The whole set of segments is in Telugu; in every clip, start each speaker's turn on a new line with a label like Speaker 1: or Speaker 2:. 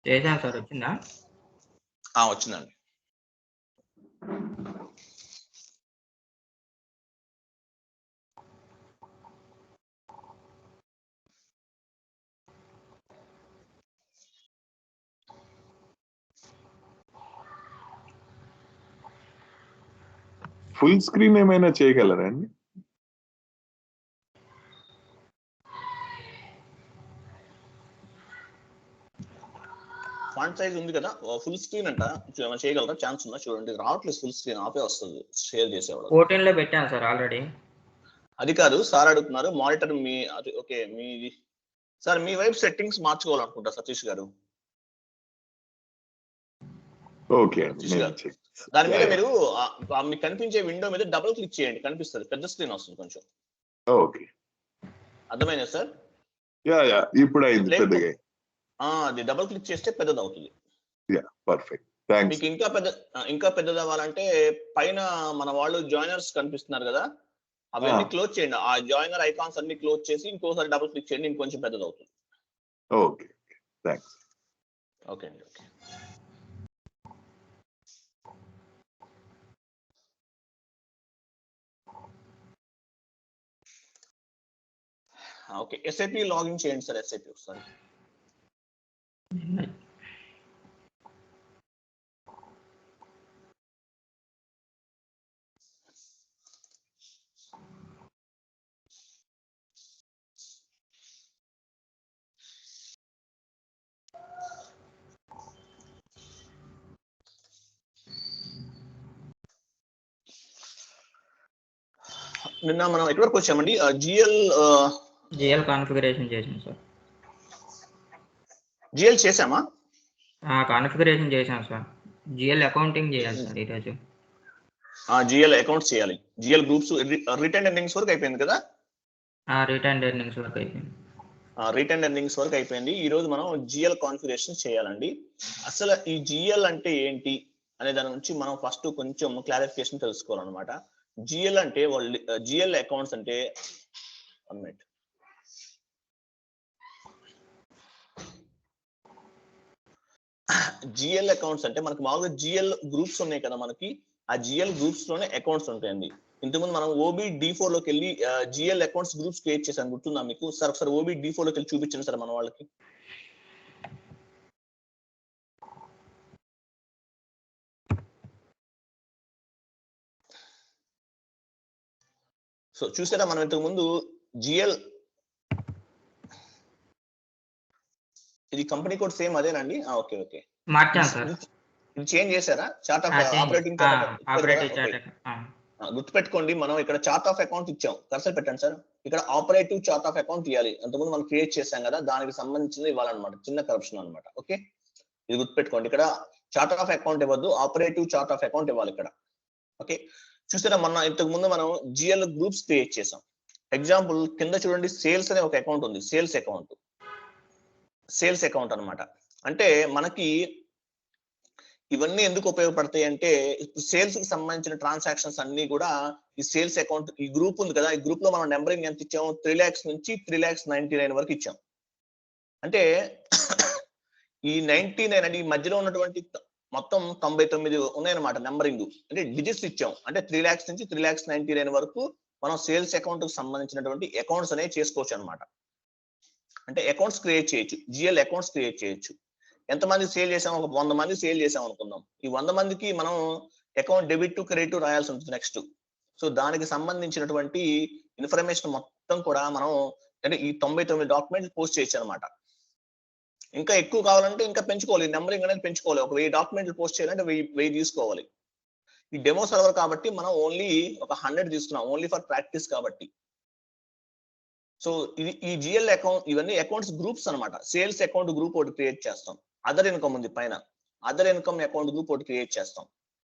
Speaker 1: చేశాను సార్. వచ్చిందా?
Speaker 2: వచ్చిందండి.
Speaker 3: ఫుల్ స్క్రీన్ ఏమైనా చేయగలరా అండి?
Speaker 2: ఫాంట్ సైజ్ ఉంది కదా, ఫుల్ స్క్రీన్ అంట చేయగలరా? ఛాన్స్ ఉందా? చూడండి, రావట్లేదు. ఫుల్ స్క్రీన్ ఆపే వస్తుంది షేర్ చేసేవాడు.
Speaker 1: 14 లో పెట్టాను సార్ ఆల్రెడీ.
Speaker 2: అది కాదు సార్ అడుగుతున్నారు, మానిటర్ మీ ఓకే మీది సార్, మీ వైపు సెట్టింగ్స్ మార్చుకోవాలనుకుంటా సతీష్ గారు.
Speaker 3: ఓకే,
Speaker 2: దాని మీద మీరు మీకు కనిపించే విండో మీద డబుల్ క్లిక్ చేయండి, కనిపిస్తుంది. పెద్ద స్క్రీన్ వస్తుంది కొంచెం.
Speaker 3: ఓకే,
Speaker 2: అర్థమైందా సార్?
Speaker 3: ఇప్పుడు అయింది పెద్దగా.
Speaker 2: అది డబుల్ క్లిక్ చేస్తే పెద్దది అవుతుంది.
Speaker 3: Perfect, thanks.
Speaker 2: మీకు ఇంకా పెద్దది అవ్వాలంటే పైన మన వాళ్ళు జాయినర్స్ కనిపిస్తున్నారు కదా, అవన్నీ క్లోజ్ చేయండి. ఆ జాయినర్ ఐకాన్స్ అన్ని క్లోజ్ చేసి ఇంకోసారి డబుల్ క్లిక్ చేయండి, ఇంకొంచెం పెద్దది అవుతుంది.
Speaker 3: Okay, thanks.
Speaker 2: ఓకే అండి. ఓకే, ఎస్ఐపి లాగిన్ చేయండి సార్. ఎస్ఐపి ఒకసారి. నిన్న మనం ఎక్కడి వరకు వచ్చామండి? జిఎల్
Speaker 1: కాన్ఫిగరేషన్ చేసాం సార్.
Speaker 2: జిఎల్ చేసామా?
Speaker 1: కాన్ఫిగరేషన్ చేసాం సార్. జిఎల్ అకౌంటింగ్ చేయాలి సార్ ఈరోజు.
Speaker 2: జిఎల్ అకౌంట్స్ చేయాలి. జిఎల్ గ్రూప్స్ రిటర్న్ ఎర్నింగ్స్ వరకు అయిపోయింది కదా?
Speaker 1: రిటర్న్ ఎర్నింగ్స్ వరకు అయిపోయింది.
Speaker 2: రిటర్న్ ఎర్నింగ్స్ వరకు అయిపోయింది. ఈ రోజు మనం జిఎల్ కాన్ఫిగరేషన్ చేయాలండి. అసలు ఈ జిఎల్ అంటే ఏంటి అనే దాని నుంచి మనం ఫస్ట్ కొంచెం క్లారిఫికేషన్ తెలుసుకోవాలన్నమాట. జిఎల్ అంటే జిఎల్ అకౌంట్స్ అంటే జిఎల్ అకౌంట్స్ అంటే మనకి మామూలుగా జిఎల్ గ్రూప్స్ ఉన్నాయి కదా మనకి, ఆ జిఎల్ గ్రూప్స్ లోనే అకౌంట్స్ ఉంటాయండి. ఇంతకుముందు మనం ఓబీ D4 లోకి వెళ్ళి జిఎల్ అకౌంట్స్ గ్రూప్స్ క్రియేట్ చేసాను, గుర్తుందా మీకు? సార్ ఒకసారి ఓబీ D4 లోకి వెళ్ళి చూపించండి సార్ మన వాళ్ళకి. సో చూసారా, మనం ఇంతకు ముందు జిఎల్, ఇది కంపెనీ కోడ్ సేమ్ అదేనండి? ఓకే ఓకే,
Speaker 1: మార్చాను సార్.
Speaker 2: ఇది చేంజ్ చేశారా? చార్ట్ ఆఫ్ ఆపరేటింగ్ గుర్తుపెట్టుకోండి, మనం ఇక్కడ చార్ట్ ఆఫ్ అకౌంట్ ఇచ్చాం. కర్సర్ పెట్టండి సార్. ఇక్కడ ఆపరేటివ్ చార్ట్ ఆఫ్ అకౌంట్ ఇవ్వాలి. అంతకుముందు మనం క్రియేట్ చేసాం కదా, దానికి సంబంధించింది ఇవ్వాలన్నమాట. చిన్న కరప్షన్ అనమాట. ఓకే, ఇది గుర్తుపెట్టుకోండి. ఇక్కడ చార్ట్ ఆఫ్ అకౌంట్ ఇవ్వద్దు, ఆపరేటివ్ చార్ట్ ఆఫ్ అకౌంట్ ఇవ్వాలి ఇక్కడ. ఓకే, చూసారా, మొన్న ఇంతకు ముందు మనం జిఎల్ గ్రూప్స్ క్రియేట్ చేసాం. ఎగ్జాంపుల్ కింద చూడండి, సేల్స్ అనే ఒక అకౌంట్ ఉంది. సేల్స్ అకౌంట్ అనమాట. అంటే మనకి ఇవన్నీ ఎందుకు ఉపయోగపడతాయి అంటే, సేల్స్ కి సంబంధించిన ట్రాన్సాక్షన్స్ అన్ని కూడా ఈ సేల్స్ అకౌంట్, ఈ గ్రూప్ ఉంది కదా, ఈ గ్రూప్ లో మనం నెంబరింగ్ ఎంత ఇచ్చాము? 3 lakhs నుంచి 3,99,000 వరకు ఇచ్చాం. అంటే ఈ 99 అంటే ఈ మధ్యలో ఉన్నటువంటి మొత్తం 99 ఉన్నాయన్నమాట నెంబరింగ్, అంటే డిజిట్స్ ఇచ్చాం. అంటే 3 lakhs నుంచి 3,99,000 వరకు మనం సేల్స్ అకౌంట్ కి సంబంధించినటువంటి అకౌంట్స్ అనేవి చేసుకోవచ్చు అనమాట. అంటే అకౌంట్స్ క్రియేట్ చేయొచ్చు, జిఎల్ అకౌంట్స్ క్రియేట్ చేయొచ్చు. ఎంతమంది సేల్ చేసాం? ఒక 100 మంది సేల్ చేసాం అనుకుందాం. ఈ 100 మందికి మనం అకౌంట్ డెబిట్ టు క్రెడిట్ రాయాల్సి ఉంటుంది నెక్స్ట్. సో దానికి సంబంధించినటువంటి ఇన్ఫర్మేషన్ మొత్తం కూడా మనం, అంటే ఈ 99 డాక్యుమెంట్లు పోస్ట్ చేయొచ్చు అనమాట. ఇంకా ఎక్కువ కావాలంటే ఇంకా పెంచుకోవాలి, నెంబరింగ్ అనేది పెంచుకోవాలి. ఒక 1000 డాక్యుమెంట్లు పోస్ట్ చేయాలంటే 1000 తీసుకోవాలి. ఈ డెమో సర్వర్ కాబట్టి మనం ఓన్లీ ఒక 100 తీసుకున్నాం, ఓన్లీ ఫర్ ప్రాక్టీస్ కాబట్టి. సో ఇది ఈ జిఎల్ అకౌంట్, ఇవన్నీ అకౌంట్స్ గ్రూప్స్ అనమాట. సేల్స్ అకౌంట్ గ్రూప్ ఒకటి క్రియేట్ చేస్తాం. అదర్ ఇన్కమ్ ఉంది పైన, అదర్ ఇన్కమ్ అకౌంట్ గ్రూప్ ఒకటి క్రియేట్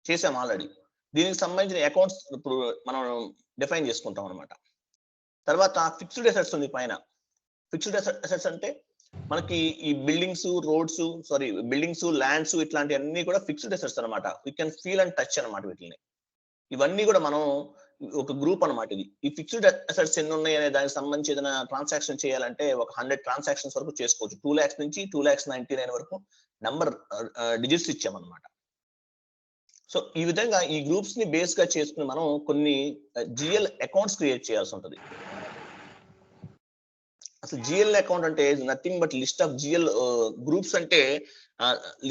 Speaker 2: చేసాం ఆల్రెడీ. దీనికి సంబంధించిన అకౌంట్స్ ఇప్పుడు మనం డిఫైన్ చేసుకుంటాం అనమాట. తర్వాత ఫిక్స్డ్ అసెట్స్ ఉంది పైన. ఫిక్స్డ్ అసెట్స్ అంటే మనకి ఈ బిల్డింగ్స్, బిల్డింగ్స్, ల్యాండ్స్ ఇట్లాంటి అన్ని కూడా ఫిక్స్డ్ అసెట్స్ అనమాట. We can feel and touch అనమాట వీటిని. ఇవన్నీ కూడా మనం ఒక గ్రూప్ అన్నమాట ఇది. ఈ ఫిక్స్డ్ అసెట్స్ ఎన్ని ఉన్నాయి అనే దానికి సంబంధించి ఏదైనా ట్రాన్సాక్షన్ చేయాలంటే ఒక 100 ట్రాన్సాక్షన్స్ వరకు చేసుకోవచ్చు. 2 lakhs నుంచి 2,99,000 వరకు నంబర్ డిజిట్స్ ఇచ్చామన్నమాట. సో ఈ విధంగా ఈ గ్రూప్స్ ని బేస్ గా చేసుకుని మనం కొన్ని జిఎల్ అకౌంట్స్ క్రియేట్ చేయాల్సి ఉంటుంది. అసలు జిఎల్ అకౌంట్ అంటే nothing but list of GL groups అంటే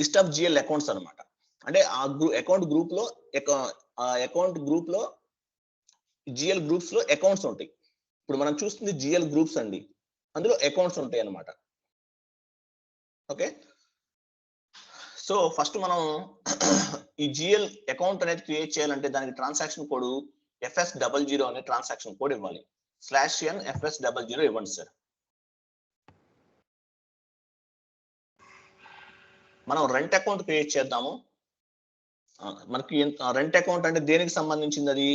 Speaker 2: లిస్ట్ ఆఫ్ జిఎల్ అకౌంట్స్ అన్నమాట. అంటే ఆ అకౌంట్ గ్రూప్ లో జిఎల్ గ్రూప్స్ లో అకౌంట్స్ ఉంటాయి. ఇప్పుడు మనం చూస్తుంది జిఎల్ గ్రూప్స్ అండి, అందులో అకౌంట్స్ ఉంటాయి అన్నమాట. ఓకే, సో ఫస్ట్ మనం ఈ జిఎల్ అకౌంట్ అనేది క్రియేట్ చేయాలంటే దానికి ట్రాన్సాక్షన్ కోడ్ FS00 అనే ట్రాన్సాక్షన్ కోడ్ ఇవ్వాలి. /n FS00 ఇవ్వండి సార్. మనం రెంట్ అకౌంట్ క్రియేట్ చేద్దాము. మనకి రెంట్ అకౌంట్ అంటే దేనికి సంబంధించింది? అది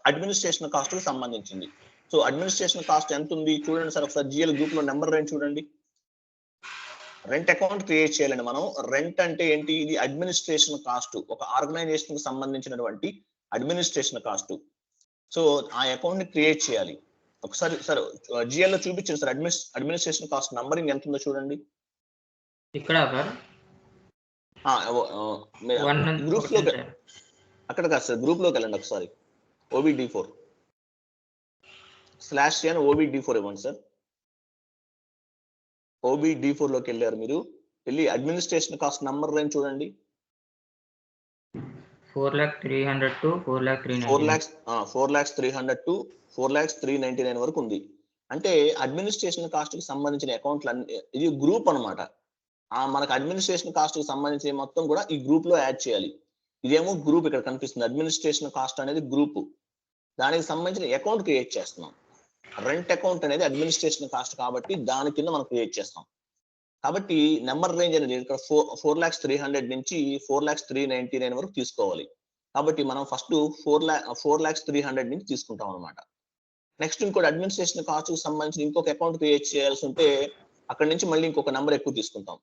Speaker 2: అడ్మినిస్ట్రేషన్ కాస్ట్ కి సంబంధించింది. సో అడ్మినిస్ట్రేషన్ కాస్ట్ ఎంత ఉంది చూడండి సార్ ఒకసారి. జిఎల్ గ్రూప్ లో నెంబర్ రేంజ్ చూడండి. రెంట్ అకౌంట్ క్రియేట్ చేయాలండి మనం. రెంట్ అంటే ఏంటి? ఇది అడ్మినిస్ట్రేషన్ కాస్ట్, ఒక ఆర్గనైజేషన్ కి సంబంధించినటువంటి అడ్మినిస్ట్రేషన్ కాస్ట్. సో ఆ అకౌంట్ ని క్రియేట్ చేయాలి. ఒకసారి సార్ జిఎల్ లో చూపించండి సార్ అడ్మినిస్ట్రేషన్ కాస్ట్ నంబరింగ్ ఎంత ఉందో చూడండి.
Speaker 1: ఇక్కడ సార్
Speaker 2: గ్రూప్స్ లో అక్కడ కాదు సార్, గ్రూప్ లోకి వెళ్ళండి ఒకసారి. OBD4 /n OBD4 ఇవ్వండి సార్. OBD4 లోకి వెళ్ళారు మీరు, వెళ్ళి అడ్మినిస్ట్రేషన్ కాస్ట్ నంబర్ రేంజ్ చూడండి.
Speaker 1: 4,300 to
Speaker 2: 4,300 to 4,399 వరకు ఉంది. అంటే అడ్మినిస్ట్రేషన్ కాస్ట్ కి సంబంధించిన అకౌంట్లు అన్ని, ఇది గ్రూప్ అన్నమాట. మనకు అడ్మినిస్ట్రేషన్ కాస్ట్ కి సంబంధించిన మొత్తం కూడా ఈ గ్రూప్ లో యాడ్ చేయాలి. ఇదేమో గ్రూప్ ఇక్కడ కనిపిస్తుంది, అడ్మినిస్ట్రేషన్ కాస్ట్ అనేది గ్రూప్. దానికి సంబంధించిన అకౌంట్ క్రియేట్ చేస్తున్నాం. రెంట్ అకౌంట్ అనేది అడ్మినిస్ట్రేషన్ కాస్ట్ కాబట్టి దాని కింద మనం క్రియేట్ చేస్తాం. కాబట్టి నెంబర్ రేంజ్ అనేది ఇక్కడ 4,300 నుంచి 4,399 వరకు తీసుకోవాలి. కాబట్టి మనం ఫస్ట్ 4,300 నుంచి తీసుకుంటాం అనమాట. నెక్స్ట్ ఇంకోటి అడ్మినిస్ట్రేషన్ కాస్ట్ కి సంబంధించిన ఇంకొక అకౌంట్ క్రియేట్ చేయాల్సి ఉంటే అక్కడ నుంచి మళ్ళీ ఇంకొక నెంబర్ ఎక్కువ తీసుకుంటాం.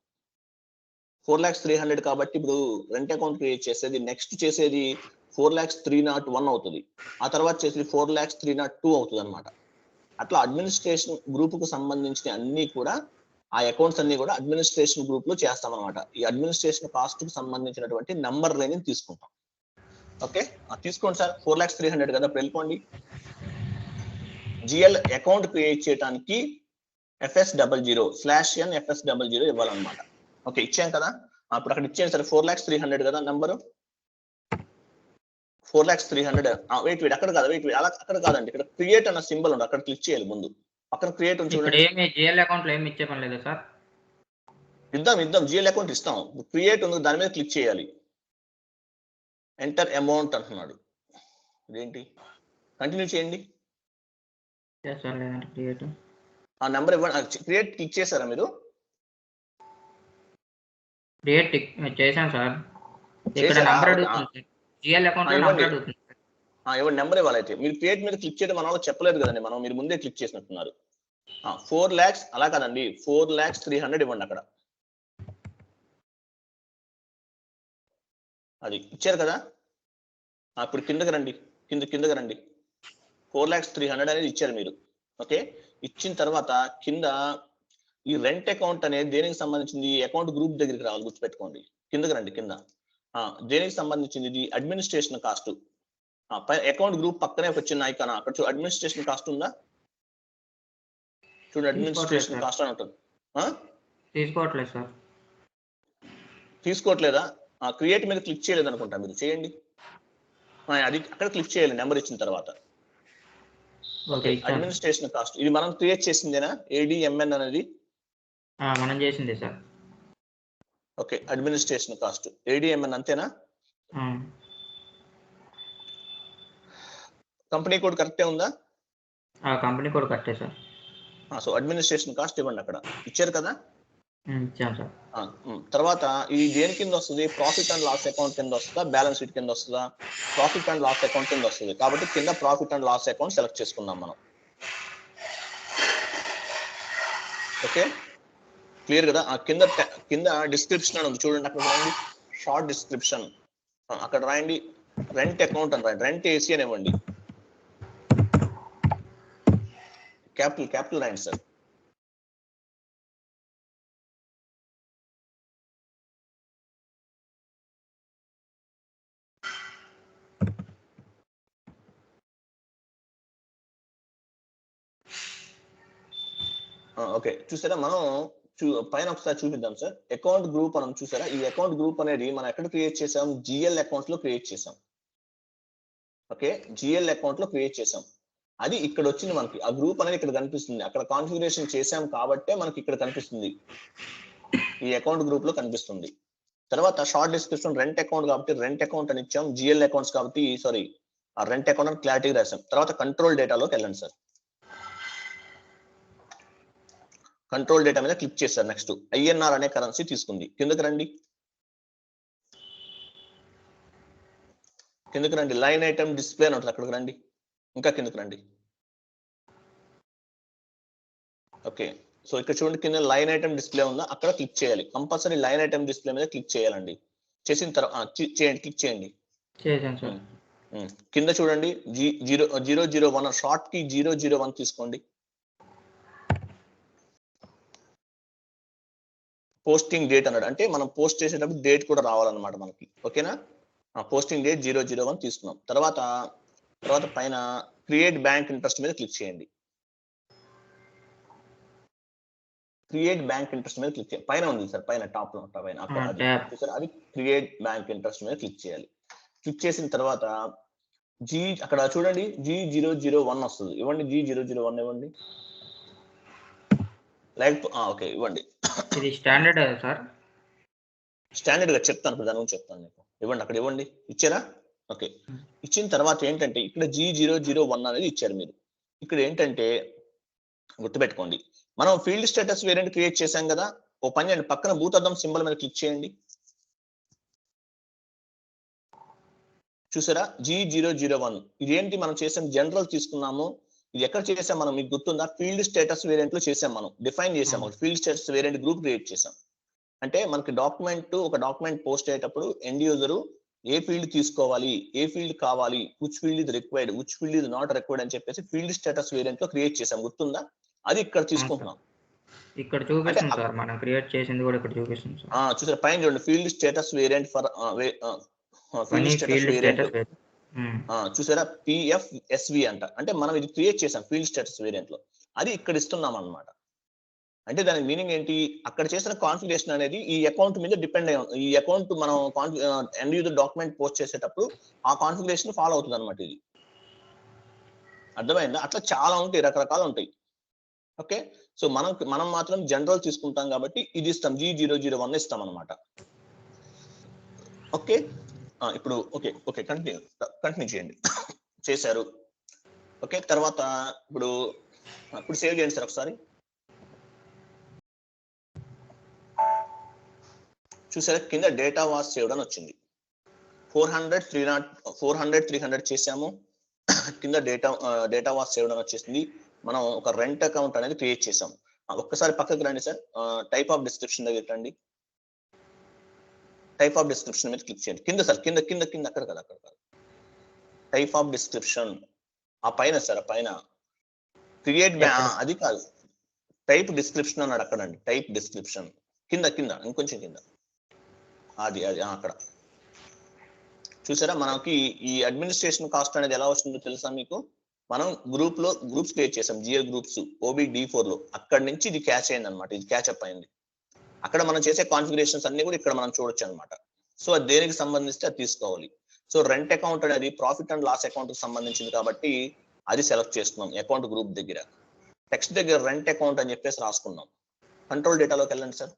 Speaker 2: 4,300 కాబట్టి ఇప్పుడు రెంట్ అకౌంట్ క్రియేట్ చేసేది నెక్స్ట్ చేసేది 4,301 అవుతుంది. ఆ తర్వాత చేసేది 4,302 అవుతుంది అనమాట. అట్లా అడ్మినిస్ట్రేషన్ గ్రూప్ కు సంబంధించిన అన్ని కూడా ఆ అకౌంట్స్ అన్ని కూడా అడ్మినిస్ట్రేషన్ గ్రూప్ లో చేస్తాం అనమాట. ఈ అడ్మినిస్ట్రేషన్ కాస్ట్ కు సంబంధించినటువంటి నంబర్ రేంజ్ తీసుకుంటాం. ఓకే, తీసుకోండి సార్. 4,300 కదా, ఇప్పుడు వెళ్ళిపోండి. జిఎల్ అకౌంట్ క్రియేట్ చేయడానికి FS00 /n FS00 ఇవ్వాలన్నమాట. ఓకే, ఇచ్చాం కదా. అప్పుడు అక్కడ ఇచ్చాను సార్ 4,300 కదా నంబరు. 4,300 వెయిట్ అక్కడ కాదు, అలా అక్కడ కాదండి, ఇక్కడ క్రియేట్ అన్న సింబల్ ఉంది, అక్కడ క్లిక్ చేయాలి. ముందు పక్కన క్రియేట్ ఉంది చూడండి.
Speaker 1: జిఎల్ అకౌంట్ లో ఏమి ఇచ్చే పని లేదా సార్?
Speaker 2: ఇద్దాం జిఎల్ అకౌంట్ ఇస్తాం. క్రియేట్ ఉంది, దాని మీద క్లిక్ చేయాలి. ఎంటర్ అమౌంట్ అంటున్నాడు, ఇదేంటి? కంటిన్యూ చేయండి. ఆ నెంబర్ ఇవ్వండి. క్రియేట్ క్లిక్ చేశారా మీరు?
Speaker 1: క్రియేట్ చేశాను సార్. ఇక్కడ నంబర్ అడుగుతుంది, జిఎల్ అకౌంట్ లో నంబర్ అడుగుతుంది.
Speaker 2: ఇవ్వండి నెంబర్ ఇవ్వాలి. అయితే మీరు క్రియేట్ మీద క్లిక్ చేయడం మన వాళ్ళు చెప్పలేదు కదండి, మీరు ముందే క్లిక్ చేసినట్టున్నారు. 4 lakhs అలా కాదండి, 4,300 ఇవ్వండి అక్కడ. అది ఇచ్చారు కదా. ఇప్పుడు కిందకి రండి, కిందకి రండి. 4,300 అనేది ఇచ్చారు మీరు. ఓకే, ఇచ్చిన తర్వాత కింద ఈ రెంట్ అకౌంట్ అనేది దేనికి సంబంధించింది? అకౌంట్ గ్రూప్ దగ్గరికి రావాలి, గుర్తుపెట్టుకోండి. కిందకి రండి. కింద దేనికి సంబంధించింది? ఇది అడ్మినిస్ట్రేషన్ కాస్ట్. అకౌంట్ గ్రూప్ పక్కనే ఒక చిన్న ఐకాన్, అక్కడ అడ్మినిస్ట్రేషన్ కాస్ట్ ఉందా చూడండి. అడ్మినిస్ట్రేషన్ కాస్ట్ అని ఉంటుంది.
Speaker 1: తీసుకోవట్లేదు సార్.
Speaker 2: తీసుకోవట్లేదా? క్రియేట్ మీద క్లిక్ చేయలేదు అనుకుంటా, మీరు చేయండి. అది అక్కడ క్లిక్ చేయాలి నెంబర్ ఇచ్చిన తర్వాత. ఓకే, అడ్మినిస్ట్రేషన్ కాస్ట్ ఇది మనం క్రియేట్ చేసిందేనా? ADMN అనేది
Speaker 1: మనం చేసిందే sir.
Speaker 2: Okay, administration cost ADMN అంతేనా? కంపెనీ కోడ్ కరెక్టే ఉందా?
Speaker 1: కంపెనీ కోడ్ కరెక్టే సార్.
Speaker 2: సో అడ్మినిస్ట్రేషన్ కాస్ట్ ఇవ్వండి, అక్కడ ఇచ్చారు కదా.
Speaker 1: ఇచ్చాను సార్.
Speaker 2: తర్వాత ఇది దేని కింద వస్తుంది? ప్రాఫిట్ అండ్ లాస్ అకౌంట్ కింద వస్తుందా, బ్యాలెన్స్ షీట్ కింద వస్తుందా? ప్రాఫిట్ అండ్ లాస్ అకౌంట్ కింద వస్తుంది. కాబట్టి కింద profit and loss account select చేసుకుందాం మనం. ఓకే, క్లియర్ కదా. కింద డిస్క్రిప్షన్ అని ఉంది చూడండి, అక్కడ రాయండి షార్ట్ డిస్క్రిప్షన్. అక్కడ రాయండి రెంట్ అకౌంట్ అని రాయండి, రెంట్ AC అని ఇవ్వండి. క్యాపిటల్ రాయండి సార్. ఓకే, చూసారా మనం పైన ఒకసారి చూపిద్దాం సార్. అకౌంట్ గ్రూప్ మనం చూసారా, ఈ అకౌంట్ గ్రూప్ అనేది మనం ఎక్కడ క్రియేట్ చేసాం, జిఎల్ అకౌంట్ లో క్రియేట్ చేసాం. ఓకే, జిఎల్ అకౌంట్ లో క్రియేట్ చేసాం. అది ఇక్కడ వచ్చింది మనకి, ఆ గ్రూప్ అనేది ఇక్కడ కనిపిస్తుంది. అక్కడ కాన్ఫిగరేషన్ చేసాం కాబట్టే మనకి ఇక్కడ కనిపిస్తుంది, ఈ అకౌంట్ గ్రూప్ లో కనిపిస్తుంది. తర్వాత షార్ట్ డిస్క్రిప్షన్ రెంట్ అకౌంట్ కాబట్టి రెంట్ అకౌంట్ అని ఇచ్చాం, జిఎల్ అకౌంట్స్ కాబట్టి సారీ ఆ రెంట్ అకౌంట్ అని క్లారిటీ రాసాం. తర్వాత కంట్రోల్ డేటాలోకి వెళ్ళండి సార్. కంట్రోల్ డేటా మీద క్లిక్ చేశారు. నెక్స్ట్ ఐఎన్ఆర్ అనే కరెన్సీ తీసుకుంది. కిందకి రండి, లైన్ ఐటమ్ డిస్ప్లే అని ఉంటుంది, అక్కడికి రండి, ఇంకా కిందకి రండి. ఓకే, సో ఇక్కడ చూడండి కింద లైన్ ఐటమ్ డిస్ప్లే ఉందా, అక్కడ క్లిక్ చేయాలి. కంపల్సరీ లైన్ ఐటమ్ డిస్ప్లే మీద క్లిక్ చేయాలండి. చేసిన తర్వాత చేయండి, క్లిక్ చేయండి. కింద చూడండి 001 షార్ట్ కి 001 తీసుకోండి. పోస్టింగ్ డేట్ అన్నాడు, అంటే మనం పోస్ట్ చేసేటప్పుడు డేట్ కూడా రావాలన్నమాట మనకి. ఓకేనా, పోస్టింగ్ డేట్ 001 తీసుకున్నాం. తర్వాత పైన క్రియేట్ బ్యాంక్ ఇంట్రెస్ట్ మీద క్లిక్ చేయండి. క్రియేట్ బ్యాంక్ ఇంట్రెస్ట్ మీద క్లిక్ చేయాలి. పైన ఉంది సార్, పైన టాప్ లో పైన అది క్రియేట్ బ్యాంక్ ఇంట్రెస్ట్ మీద క్లిక్ చేయాలి. క్లిక్ చేసిన తర్వాత అక్కడ చూడండి G001 వస్తుంది, ఇవ్వండి. G001 ఇవ్వండి, ఓకే ఇవ్వండి.
Speaker 1: ఇది స్టాండర్డ్ సార్,
Speaker 2: స్టాండర్డ్ గా చెప్తాను, దాని గురించి చెప్తాను మీకు. ఇవ్వండి, అక్కడ ఇవ్వండి. ఇచ్చారా? ఓకే, ఇచ్చిన తర్వాత ఏంటంటే ఇక్కడ G001 అనేది ఇచ్చారు మీరు. ఇక్కడ ఏంటంటే గుర్తుపెట్టుకోండి, మనం ఫీల్డ్ స్టేటస్ వేరియంట్ క్రియేట్ చేశాం కదా, ఓ పని చేయండి, పక్కన భూతద్దం సింబల్ మీద క్లిక్ చేయండి. చూసారా G001, ఇదేంటి మనం చేసాం, జనరల్ తీసుకున్నాము. ఇది ఎక్కడ చేసాం మనం, మీకు గుర్తుందా, ఫీల్డ్ స్టేటస్ వేరియంట్ లో చేసాం. మనం డిఫైన్ చేసాం, field status variant group create చేసాం. అంటే మనకి ఒక డాక్యుమెంట్ పోస్ట్ అయ్యేటప్పుడు ఎండ్ యూజర్ ఏ ఫీల్డ్ తీసుకోవాలి, ఏ ఫీల్డ్ కావాలి, విచ్ ఫీల్డ్ ఇది రిక్వైర్డ్, విచ్ ఫీల్డ్ ఇది నాట్ రిక్వైర్డ్ అని చెప్పేసి ఫీల్డ్ స్టేటస్ వేరియంట్ లో క్రియేట్ చేసాం. గుర్తుందా, అది ఇక్కడ తీసుకుంటున్నాం.
Speaker 1: ఇక్కడ చూపిస్తుంది సార్, మనం క్రియేట్ చేసింది కూడా ఇక్కడ చూపిస్తుంది సార్.
Speaker 2: చూసారా పైన చూడండి, field status variant for field status variant చూసారా, PFSV అంట. అంటే మనం ఇది క్రియేట్ చేసాం ఫీల్డ్ స్టేటస్ వేరియంట్ లో, అది ఇక్కడ ఇస్తున్నాం అన్నమాట. అంటే దాని మీనింగ్ ఏంటి, అక్కడ చేసిన కాన్ఫిగరేషన్ అనేది ఈ అకౌంట్ మీద డిపెండ్ అయ్యి, ఈ అకౌంట్ మనం ఎండ్ యూజర్ డాక్యుమెంట్ పోస్ట్ చేసేటప్పుడు ఆ కాన్ఫిగరేషన్ ఫాలో అవుతుంది అనమాట. ఇది అర్థమైందా? అట్లా చాలా ఉంటాయి, రకరకాలు ఉంటాయి. ఓకే, సో మనం మాత్రం జనరల్ తీసుకుంటాం కాబట్టి ఇది ఇస్తాం, G001 ఇస్తాం అనమాట. ఓకే, ఇప్పుడు ఓకే కంటిన్యూ చేయండి. చేశారు. ఓకే, తర్వాత ఇప్పుడు సేవ్ చేయండి సార్ ఒకసారి. చూసారా కింద డేటా వాస్ సేవ్డ్ అని వచ్చింది. 400 300 చేసాము. కింద డేటా వాస్ సేవ్డ్ అని వచ్చేసింది. మనం ఒక రెంట్ అకౌంట్ అనేది క్రియేట్ చేసాం. ఒక్కసారి పక్కకి రండి సార్, టైప్ ఆఫ్ డిస్క్రిప్షన్ దగ్గర రండి. టైప్ ఆఫ్ డిస్క్రిప్షన్ మీద క్లిక్ చేయండి. కింద సార్, కింద అక్కడ కదా, టైప్ ఆఫ్ డిస్క్రిప్షన్ ఆ పైన సార్, ఆ పైన క్రియేట్ అది కాదు, టైప్ డిస్క్రిప్షన్ అన్నాడు అక్కడండి. టైప్ డిస్క్రిప్షన్ కింద ఇంకొంచెం కింద, అది అక్కడ చూసారా. మనకి ఈ అడ్మినిస్ట్రేషన్ కాస్ట్ అనేది ఎలా వస్తుందో తెలుసా మీకు? మనం గ్రూప్స్ క్రియేట్ చేసాం, జిఎల్ గ్రూప్స్ OBD4 లో. అక్కడి నుంచి ఇది క్యాచ్ అయింది అనమాట, ఇది క్యాచ్అప్ అయింది. అక్కడ మనం చేసే కాన్ఫిగరేషన్స్ అన్ని కూడా ఇక్కడ మనం చూడొచ్చు అనమాట. సో అది దేనికి సంబంధిస్తే అది తీసుకోవాలి. సో రెంట్ అకౌంట్ అనేది ప్రాఫిట్ అండ్ లాస్ అకౌంట్ కి సంబంధించింది కాబట్టి అది సెలెక్ట్ చేస్తున్నాం. అకౌంట్ గ్రూప్ దగ్గర టెక్స్ట్ దగ్గర రెంట్ అకౌంట్ అని చెప్పేసి రాసుకున్నాం. కంట్రోల్ డేటాలోకి వెళ్ళండి సార్.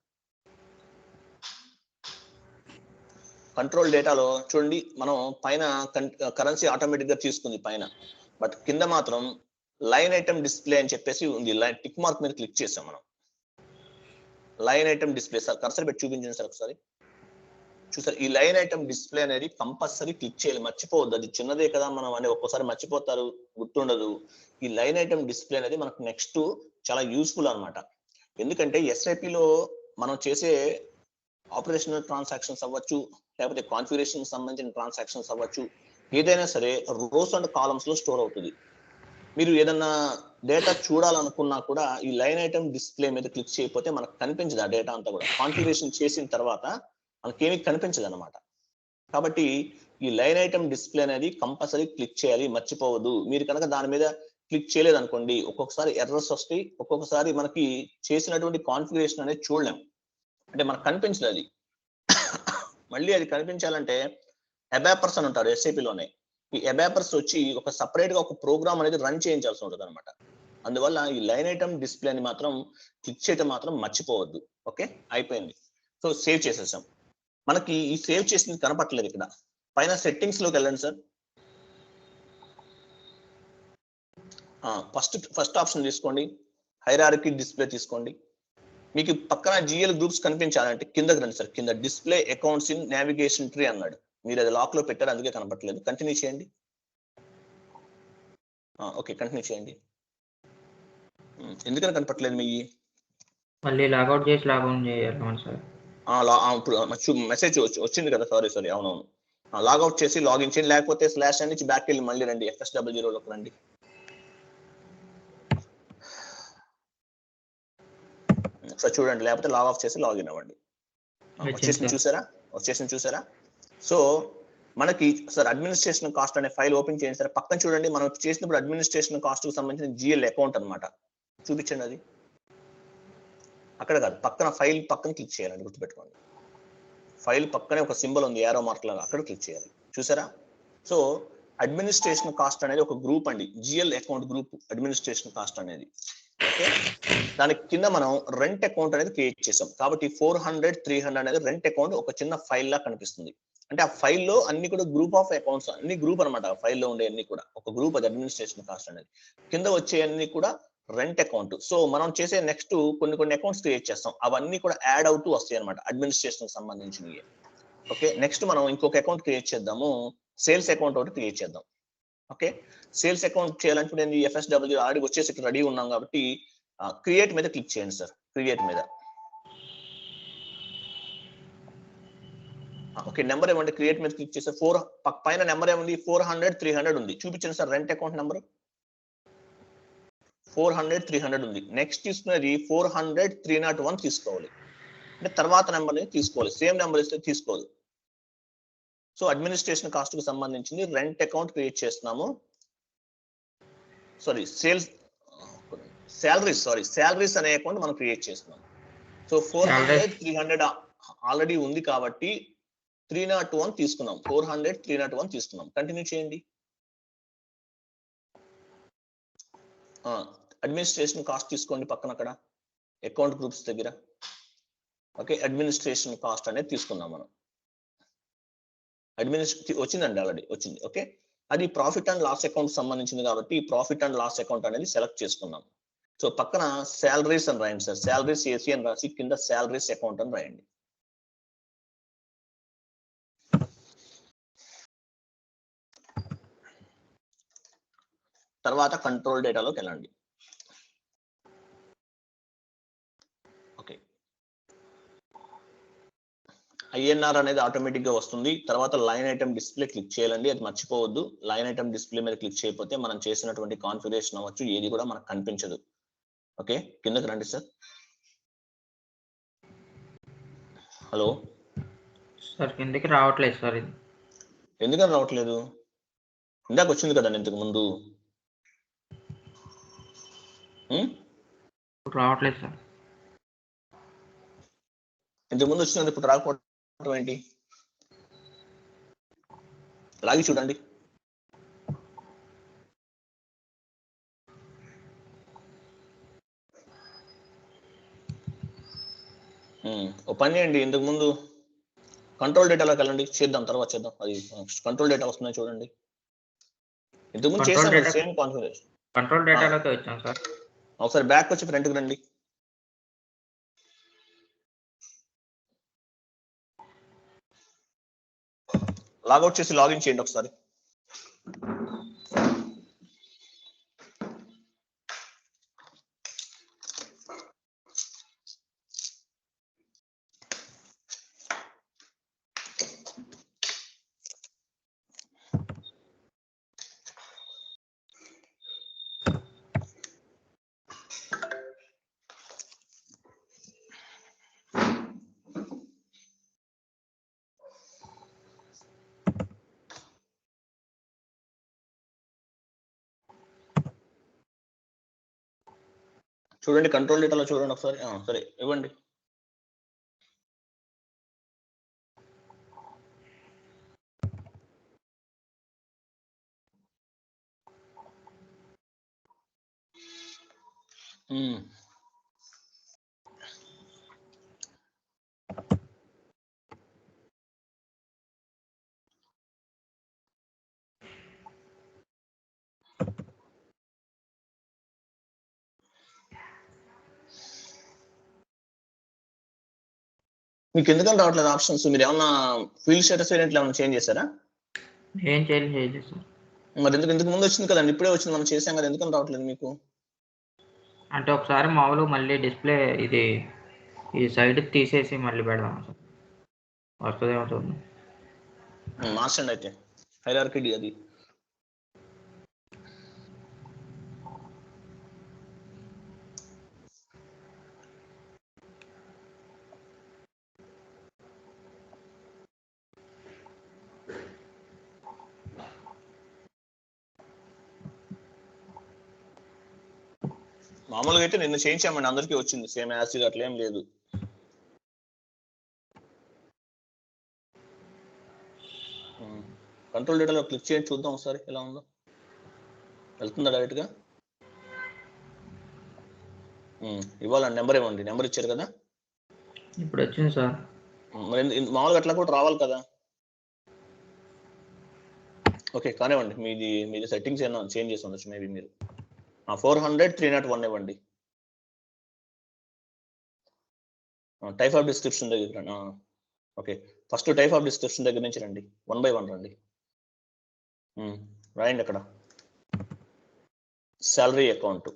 Speaker 2: కంట్రోల్ డేటాలో చూడండి, మనం పైన కరెన్సీ ఆటోమేటిక్ గా తీసుకుంది పైన, బట్ కింద మాత్రం లైన్ ఐటమ్ డిస్ప్లే అని చెప్పేసి ఉంది. టిక్ మార్క్ మీద క్లిక్ చేసాం మనం. Line item display sir, cursor పెట్టి చూపించండి సార్ ఒకసారి. చూసారు, ఈ లైన్ ఐటమ్ డిస్ప్లే అనేది కంపల్సరీ క్లిక్ చేయాలి, మర్చిపోవద్దు. అది చిన్నదే కదా, మనం అని ఒక్కోసారి మర్చిపోతారు, గుర్తుండదు. ఈ లైన్ ఐటమ్ డిస్ప్లే అనేది మనకు నెక్స్ట్ చాలా యూస్ఫుల్ అనమాట. ఎందుకంటే SAP లో మనం చేసే ఆపరేషనల్ ట్రాన్సాక్షన్స్ అవ్వచ్చు, లేకపోతే కాన్ఫిగరేషన్ సంబంధించిన ట్రాన్సాక్షన్స్ అవ్వచ్చు, ఏదైనా సరే రోస్ అండ్ కాలమ్స్ లో స్టోర్ అవుతుంది. మీరు ఏదన్నా డేటా చూడాలనుకున్నా కూడా ఈ లైన్ ఐటమ్ డిస్ప్లే మీద క్లిక్ చేయకపోతే మనకు కనిపించదు ఆ డేటా అంతా కూడా. కాన్ఫిగరేషన్ చేసిన తర్వాత మనకేమీ కనిపించదు అనమాట. కాబట్టి ఈ లైన్ ఐటమ్ డిస్ప్లే అనేది కంపల్సరీ క్లిక్ చేయాలి, మర్చిపోవద్దు. మీరు కనుక దాని మీద క్లిక్ చేయలేదు అనుకోండి, ఒక్కొక్కసారి ఎర్రర్స్ వస్తాయి, ఒక్కొక్కసారి మనకి చేసినటువంటి కాన్ఫిగరేషన్ అనేది చూడలేం, అంటే మనకు కనిపించదు అది. మళ్ళీ అది కనిపించాలంటే అబాపర్స్ అని ఉంటారు ఎస్ఏపిలోనే. ఈ అబాపర్స్ వచ్చి ఒక సపరేట్ గా ఒక ప్రోగ్రామ్ అనేది రన్ చేయించాల్సి ఉంటుంది అనమాట. అందువల్ల ఈ లైన్ ఐటమ్ డిస్ప్లేని మాత్రం క్లిక్ చేయడం మాత్రం మర్చిపోవద్దు. ఓకే, అయిపోయింది. సో సేవ్ చేసేసాం. మనకి ఈ సేవ్ చేసింది కనపట్లేదు ఇక్కడ. పైన సెట్టింగ్స్ లోకి వెళ్ళండి సార్. ఫస్ట్ ఆప్షన్ తీసుకోండి, హైరార్కీ డిస్ప్లే తీసుకోండి. మీకు పక్కన జిఎల్ గ్రూప్స్ కనిపించాలంటే కిందకి రండి సార్. కింద display accounts in navigation tree అన్నాడు. మీరు అది లాక్ లో పెట్టారు, అందుకే కనపట్లేదు. కంటిన్యూ చేయండి. ఓకే, కంటిన్యూ చేయండి. ఎందుకని కనపట్లేదు మీ?
Speaker 1: మళ్ళీ లాగౌట్ చేసి లాగౌట్ చేయాలి సార్.
Speaker 2: ఇప్పుడు మెసేజ్ వచ్చింది కదా, సారీ అవునవును. లాగౌట్ చేసి లాగిన్ చేయండి, లేకపోతే స్లాష్ నుంచి బ్యాక్ వెళ్ళి మళ్ళీ రండి, FS00లోకి రండి. సార్ చూడండి, లేకపోతే లాగ్ ఆఫ్ చేసి లాగిన్ అవ్వండి. వచ్చేసింది చూసారా? సో మనకి సార్ అడ్మినిస్ట్రేషన్ కాస్ట్ అనే ఫైల్ ఓపెన్ చేయండి సార్. పక్కన చూడండి, మనం చేసినప్పుడు అడ్మినిస్ట్రేషన్ కాస్ట్ కు సంబంధించిన జిఎల్ అకౌంట్ అనమాట. చూపించండి అది. అక్కడ కాదు, పక్కన ఫైల్ పక్కన క్లిక్ చేయాలండి, గుర్తుపెట్టుకోండి. ఫైల్ పక్కనే ఒక సింబల్ ఉంది, యారో మార్క్ లాగా, అక్కడ క్లిక్ చేయాలి. చూసారా? సో అడ్మినిస్ట్రేషన్ కాస్ట్ అనేది ఒక గ్రూప్ అండి, GL account group administration cost అనేది. ఓకే, దానికి కింద మనం రెంట్ అకౌంట్ అనేది క్రియేట్ చేసాం. కాబట్టి 400, 300 అనేది రెంట్ అకౌంట్ ఒక చిన్న ఫైల్ లా కనిపిస్తుంది. అంటే ఆ ఫైల్లో అన్ని కూడా గ్రూప్ ఆఫ్ అకౌంట్స్, అన్ని గ్రూప్ అనమాట. ఫైల్లో ఉండే అన్ని కూడా ఒక గ్రూప్, అది అడ్మినిస్ట్రేషన్ కాస్ట్ అనేది. కింద వచ్చే అన్ని కూడా రెంట్ అకౌంట్. సో మనం చేసే నెక్స్ట్ కొన్ని అకౌంట్స్ క్రియేట్ చేస్తాం, అవన్నీ కూడా యాడ్ అవుతూ వస్తాయి అనమాట, అడ్మినిస్ట్రేషన్ సంబంధించినవి. ఓకే, నెక్స్ట్ మనం ఇంకొక అకౌంట్ క్రియేట్ చేద్దాము, సేల్స్ అకౌంట్ ఒకటి క్రియేట్ చేద్దాం. ఓకే, సేల్స్ అకౌంట్ చేయాలంటే నేను FSW ఆల్రెడీ వచ్చేసి ఇక్కడ రెడీ ఉన్నాం కాబట్టి క్రియేట్ మీద క్లిక్ చేయండి సార్. క్రియేట్ మీద ఓకే, నెంబర్ ఏమంటే క్రియేట్ మీద క్లిక్ చేస్తే పైన నెంబర్ ఏముంది? 400, 300 ఉంది. చూపించండి సార్ రెంట్ అకౌంట్ నెంబర్. 400, 300 ఉంది. నెక్స్ట్ తీసుకునేది 400, 301 తీసుకోవాలి. అంటే తర్వాత నెంబర్ని తీసుకోవాలి, సేమ్ నెంబర్ ఇస్తే తీసుకోదు. సో అడ్మినిస్ట్రేషన్ కాస్ట్ కు సంబంధించింది రెంట్ అకౌంట్ క్రియేట్ చేస్తున్నాము. శాలరీస్ అనే అకౌంట్ మనం క్రియేట్ చేస్తున్నాం. సో 400, 300 ఆల్రెడీ ఉంది కాబట్టి 301 తీసుకున్నాం. 400, 301 తీసుకున్నాం. కంటిన్యూ చేయండి. అడ్మినిస్ట్రేషన్ కాస్ట్ తీసుకోండి పక్కన అక్కడ అకౌంట్ గ్రూప్స్ దగ్గర. ఓకే, అడ్మినిస్ట్రేషన్ కాస్ట్ అనేది తీసుకున్నాం మనం. వచ్చిందండి, ఆల్రెడీ వచ్చింది. ఓకే, అది ప్రాఫిట్ అండ్ లాస్ అకౌంట్ సంబంధించింది కాబట్టి ప్రాఫిట్ అండ్ లాస్ అకౌంట్ అనేది సెలెక్ట్ చేసుకున్నాం. సో పక్కన శాలరీస్ అని రాయండి సార్. శాలరీస్ ఏసీ అని రాసి కింద శాలరీస్ అకౌంట్ అని రాయండి. తర్వాత కంట్రోల్ డేటాలోకి వెళ్ళండి. ఓకే, INR అనేది ఆటోమేటిక్ గా వస్తుంది. తర్వాత లైన్ ఐటమ్ డిస్ప్లే క్లిక్ చేయాలండి, అది మర్చిపోవద్దు. లైన్ ఐటమ్ డిస్ప్లే మీద క్లిక్ చేయకపోతే మనం చేసినటువంటి కాన్ఫిగరేషన్ అవ్వచ్చు, ఏది కూడా మనకు కనిపించదు. ఓకే, కిందకి రండి సార్. హలో
Speaker 1: సార్, కిందకి రావట్లేదు సార్. ఇది
Speaker 2: ఎందుకని రావట్లేదు? ఇందాక వచ్చింది కదండి ఇంతకు ముందు.
Speaker 1: రావట్లేదు సార్.
Speaker 2: ఇంతకు ముందు వచ్చినది ఇప్పుడు రాకపోవడం ఏంటి? లాగి చూడండి. ఓ పని చేయండి, ఇంతకు ముందు కంట్రోల్ డేటాలోకి వెళ్ళండి, చేద్దాం, తర్వాత చేద్దాం. అది కంట్రోల్ డేటా వస్తున్నాయి చూడండి. ఇంతకు ముందు చేసాను సేమ్ కాన్ఫిగరేషన్.
Speaker 1: కంట్రోల్ డేటాలోకి వచ్చాం సార్.
Speaker 2: ఒకసారి బ్యాక్ వచ్చి ఫ్రంట్కి రండి. లాగౌట్ చేసి లాగిన్ చేయండి ఒకసారి. చూడండి కంట్రోల్ డేటాలో చూడండి ఒకసారి. సరే ఇవ్వండి. మీకు ఎందుకని రావట్లేదు ఆప్షన్స్? మీరు ఏమన్నా ఫీల్డ్ స్టేటస్ వేరియంట్ ఏమైనా చేంజ్ చేశారా?
Speaker 1: ఏం చేయలేదు సార్.
Speaker 2: మరి ఇంతకు ముందు వచ్చింది కదండి, ఇప్పుడే వచ్చింది, మనం చేసాం కదా, ఎందుకని రావట్లేదు మీకు?
Speaker 1: అంటే ఒకసారి మామూలు మళ్ళీ డిస్ప్లే ఇది ఈ సైడ్ తీసేసి మళ్ళీ పెడదాం సార్, వస్తుందేమో చూద్దాం.
Speaker 2: మార్చండి అయితే హైరార్కీ అది. మామూలుగా అయితే నిన్న చేయించామండి, అందరికీ వచ్చింది సేమ్ యాసిడ్, అట్లా ఏం లేదు. కంట్రోల్ డేటాలో క్లిక్ చేయండి, చూద్దాం ఒకసారి ఎలా ఉందో. వెళ్తుందా డైరెక్ట్ గా? ఇవ్వాల నెంబర్ ఇవ్వండి, నెంబర్ ఇచ్చారు కదా
Speaker 1: ఇప్పుడు వచ్చింది సార్.
Speaker 2: మరి మామూలుగా అట్లా కూడా రావాలి కదా. ఓకే కానివ్వండి, మీది సెట్టింగ్స్ ఏమైనా చేంజ్ చేసి ఉండొచ్చు మేబీ మీరు. 400-301 ఇవ్వండి. టైప్ ఆఫ్ డిస్క్రిప్షన్ దగ్గర. Okay, first type of description దగ్గర నుంచి రండి, 1 by 1 రండి. రాయండి అక్కడ salary account,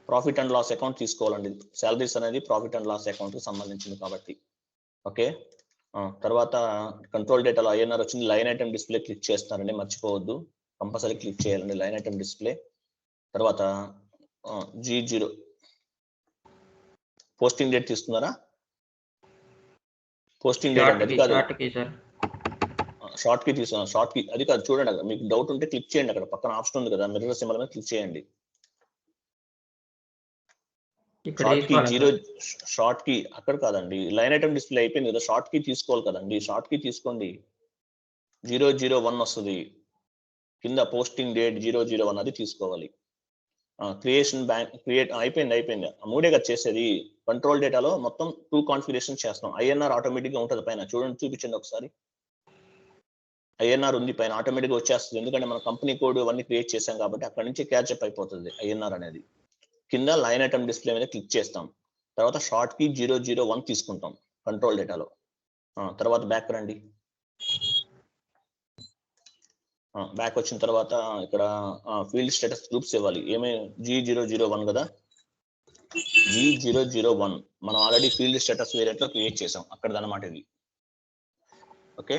Speaker 2: profit and loss account తీసుకోవాలండి. శాలరీస్ అనేది ప్రాఫిట్ అండ్ లాస్ అకౌంట్ కి సంబంధించింది కాబట్టి. ఓకే, తర్వాత కంట్రోల్ డేటాలో INR వచ్చింది, లైన్ ఐటమ్ డిస్ప్లే క్లిక్ చేస్తారండి, మర్చిపోవద్దు, కంపల్సరీ క్లిక్ చేయాలండి లైన్ ఐటమ్ డిస్ప్లే. తర్వాత G0 పోస్టింగ్ డేట్ తీసుకున్నారా? పోస్టింగ్ డేట్ అండి, అది కాదు షార్ట్ కి తీసుకున్నాను. షార్ట్ కి అది కాదు, చూడండి అక్కడ మీకు డౌట్ ఉంటే క్లిక్ చేయండి, అక్కడ పక్కన ఆప్షన్ ఉంది కదా మిర్రర్ సింబల్ మీద క్లిక్ చేయండి. షార్ట్ కి అక్కడ కాదండి, లైన్ ఐటమ్ డిస్ప్లే అయిపోయింది కదా, షార్ట్ కి తీసుకోవాలి కదండి. షార్ట్ కి తీసుకోండి, 001 వస్తుంది కింద, పోస్టింగ్ డేట్ 001 అది తీసుకోవాలి. క్రియేషన్ బ్యాంక్ అయిపోయింది. మూడే కదా చేసేది. కంట్రోల్ డేటాలో మొత్తం 2 కాన్ఫిగరేషన్ చేస్తాం. INR ఆటోమేటిక్ గా ఉంటుంది పైన, చూడండి, చూపించండి ఒకసారి. INR ఉంది పైన, ఆటోమేటిక్ గా వచ్చేస్తుంది, ఎందుకంటే మనం కంపెనీ కోడ్ అవన్నీ క్రియేట్ చేసాం కాబట్టి అక్కడ నుంచి క్యాచ్అప్ అయిపోతుంది INR అనేది. కింద లైన్ ఐటమ్ డిస్ప్లే మీద క్లిక్ చేస్తాం, తర్వాత షార్ట్ కి 001 తీసుకుంటాం కంట్రోల్ డేటాలో. తర్వాత బ్యాక్ రండి. బ్యాక్ వచ్చిన తర్వాత ఇక్కడ ఫీల్డ్ స్టేటస్ గ్రూప్స్ ఇవ్వాలి. G001 కదా, G001 మనం ఆల్రెడీ ఫీల్డ్ స్టేటస్ వేరియంట్ లో క్రియేట్ చేసాం, అక్కడ అన్నమాట ఇది. ఓకే,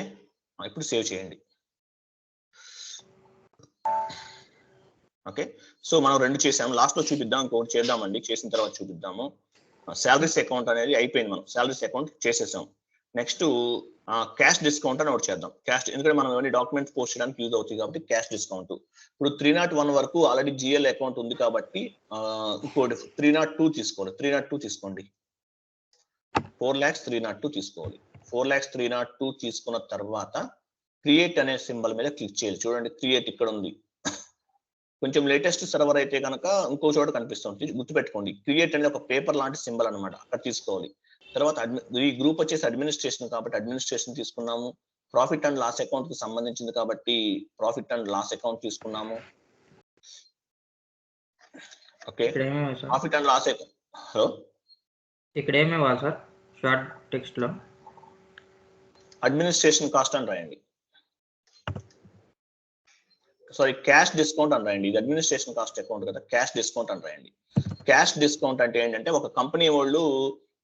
Speaker 2: ఇప్పుడు సేవ్ చేయండి. ఓకే, సో మనం 2 చేసాము, లాస్ట్ లో చూపిద్దాం, ఇంకోటి చేద్దామండి, చేసిన తర్వాత చూపిద్దాము. శాలరీస్ అకౌంట్ అనేది అయిపోయింది, మనం శాలరీస్ అకౌంట్ చేసేసాం. నెక్స్ట్ క్యాష్ డిస్కౌంట్ అని ఒకటి చేద్దాం. క్యాష్, ఎందుకంటే మనం ఏమైనా డాక్యుమెంట్స్ పోస్ట్ చేయడానికి యూజ్ అవుతుంది కాబట్టి క్యాష్ డిస్కౌంట్. ఇప్పుడు 301 వరకు ఆల్రెడీ GL అకౌంట్ ఉంది కాబట్టి ఇంకోటి 302 తీసుకోవాలి. 302 తీసుకోండి, 4,03,02 తీసుకోవాలి. 4,03,02 తీసుకున్న తర్వాత క్రియేట్ అనే సింబల్ మీద క్లిక్ చేయాలి. చూడండి, క్రియేట్ ఇక్కడ ఉంది. కొంచెం లేటెస్ట్ సర్వర్ అయితే కనుక ఇంకో చోట కనిపిస్తుంది, గుర్తుపెట్టుకోండి. క్రియేట్ అనేది ఒక పేపర్ లాంటి సింబల్ అనమాట, అక్కడ తీసుకోవాలి. తర్వాత ఈ గ్రూప్ వచ్చేసి అడ్మినిస్ట్రేషన్ కాబట్టి అడ్మినిస్ట్రేషన్ తీసుకున్నాము. ప్రాఫిట్ అండ్ లాస్ అకౌంట్ కి సంబంధించింది కాబట్టి ప్రాఫిట్ అండ్ లాస్ అకౌంట్ తీసుకున్నాము. Okay, profit and loss account. Hello,
Speaker 1: ఇక్కడ ఏమి ఇవ్వాలి సార్? షార్ట్ టెక్స్ట్ లో
Speaker 2: అడ్మినిస్ట్రేషన్ కాస్ట్ అని రాయండి. సారీ, క్యాష్ డిస్కౌంట్ అని రాయండి. ఇది అడ్మినిస్ట్రేషన్ కాస్ట్ అకౌంట్ కదా, క్యాష్ డిస్కౌంట్ అని రాయండి. క్యాష్ డిస్కౌంట్ అంటే ఏంటంటే, ఒక కంపెనీ వాళ్ళు